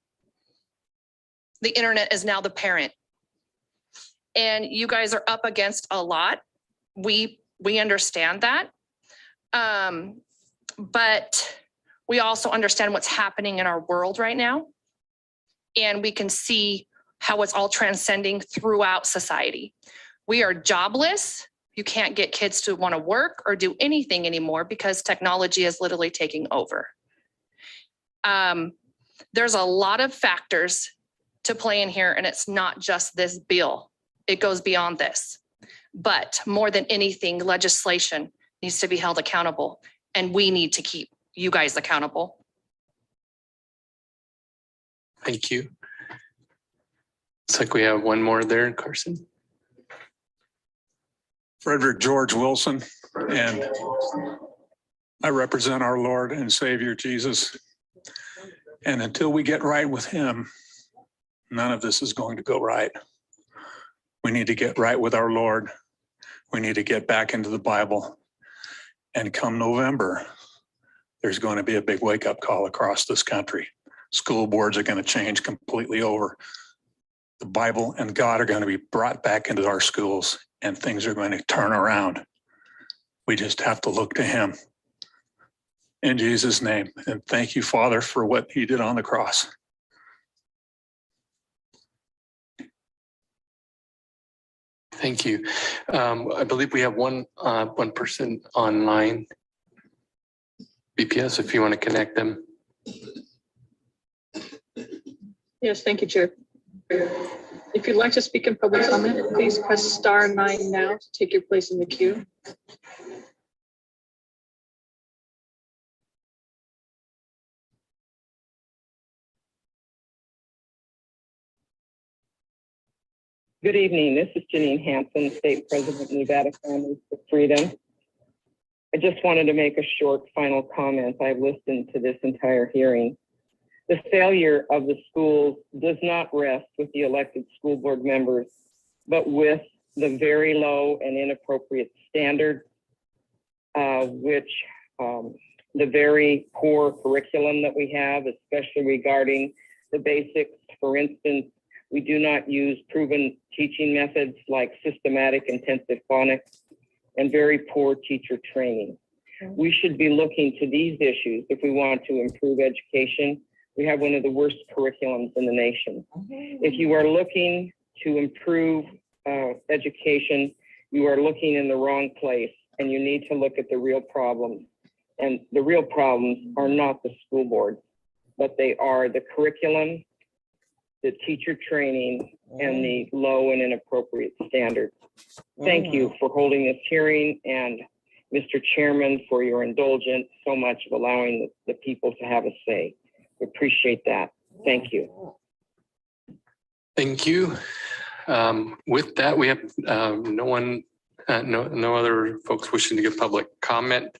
The internet is now the parent. And you guys are up against a lot. We understand that. But we also understand what's happening in our world right now. And we can see how it's all transcending throughout society. We are jobless. You can't get kids to want to work or do anything anymore because technology is literally taking over. There's a lot of factors to play in here, and it's not just this bill. It goes beyond this. But more than anything, legislation needs to be held accountable, and we need to keep you guys accountable. Thank you. Looks like we have one more there in Carson. Frederick George Wilson, and I represent our Lord and Savior Jesus. And until we get right with him, none of this is going to go right. We need to get right with our Lord. We need to get back into the Bible. And come November, there's going to be a big wake-up call across this country. School boards are going to change completely over. The Bible and God are going to be brought back into our schools, and things are going to turn around. We just have to look to him. In Jesus' name. And thank you, Father, for what he did on the cross. Thank you. I believe we have one person online. BPS, if you want to connect them. Yes, thank you, Chair. If you'd like to speak in public comment, please press *9 now to take your place in the queue. Good evening. This is Janine Hanson, State President of Nevada Families for Freedom. I just wanted to make a short final comment. I've listened to this entire hearing. The failure of the schools does not rest with the elected school board members, but with the very low and inappropriate standards, the very poor curriculum that we have, especially regarding the basics. For instance, we do not use proven teaching methods like systematic intensive phonics and very poor teacher training. We should be looking to these issues if we want to improve education. We have one of the worst curriculums in the nation. If you are looking to improve education, you are looking in the wrong place, and you need to look at the real problems. And the real problems are not the school board, but they are the curriculum, the teacher training, and the low and inappropriate standards. Thank you for holding this hearing, and Mr. Chairman, for your indulgence so much of allowing the people to have a say. We appreciate that. Thank you. Thank you. With that, we have no other folks wishing to give public comment.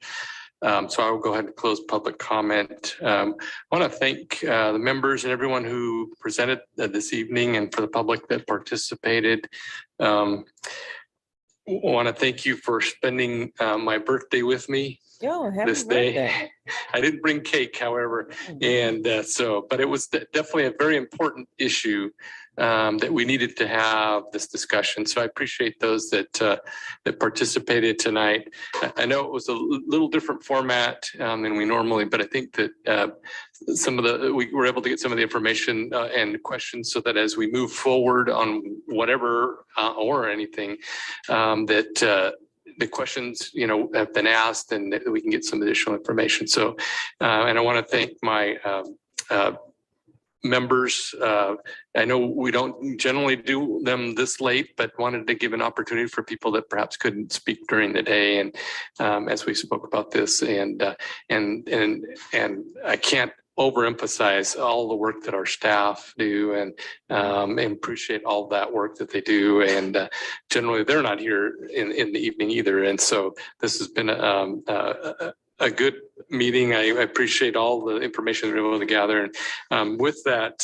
So I will go ahead and close public comment. I want to thank the members and everyone who presented this evening and for the public that participated. I want to thank you for spending my birthday with me. This day. I didn't bring cake, however, and but it was definitely a very important issue that we needed to have this discussion. So I appreciate those that participated tonight. I know it was a little different format than we normally, but I think that we were able to get some of the information and questions so that as we move forward on whatever or anything that the questions, have been asked and that we can get some additional information. So, and I want to thank my members. I know we don't generally do them this late, but wanted to give an opportunity for people that perhaps couldn't speak during the day. And as we spoke about this, and I can't overemphasize all the work that our staff do and appreciate all that work that they do. And generally they're not here in the evening either. And so this has been a good meeting. I appreciate all the information that we're able to gather. And with that,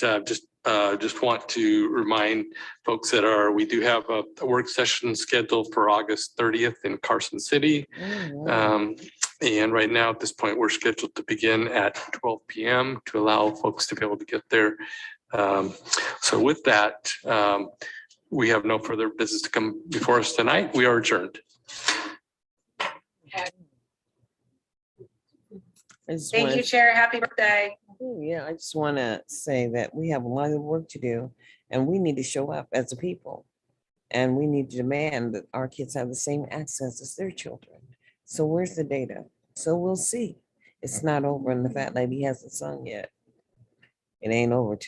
just want to remind folks that we do have a work session scheduled for August 30th in Carson City. And right now at this point, we're scheduled to begin at 12 p.m. to allow folks to be able to get there. So with that, we have no further business to come before us tonight. We are adjourned. Thank you, Chair. Happy birthday. Yeah, I just want to say that we have a lot of work to do and we need to show up as a people. And we need to demand that our kids have the same access as their children. So where's the data? So we'll see. It's not over and the fat lady hasn't sung yet. It ain't over till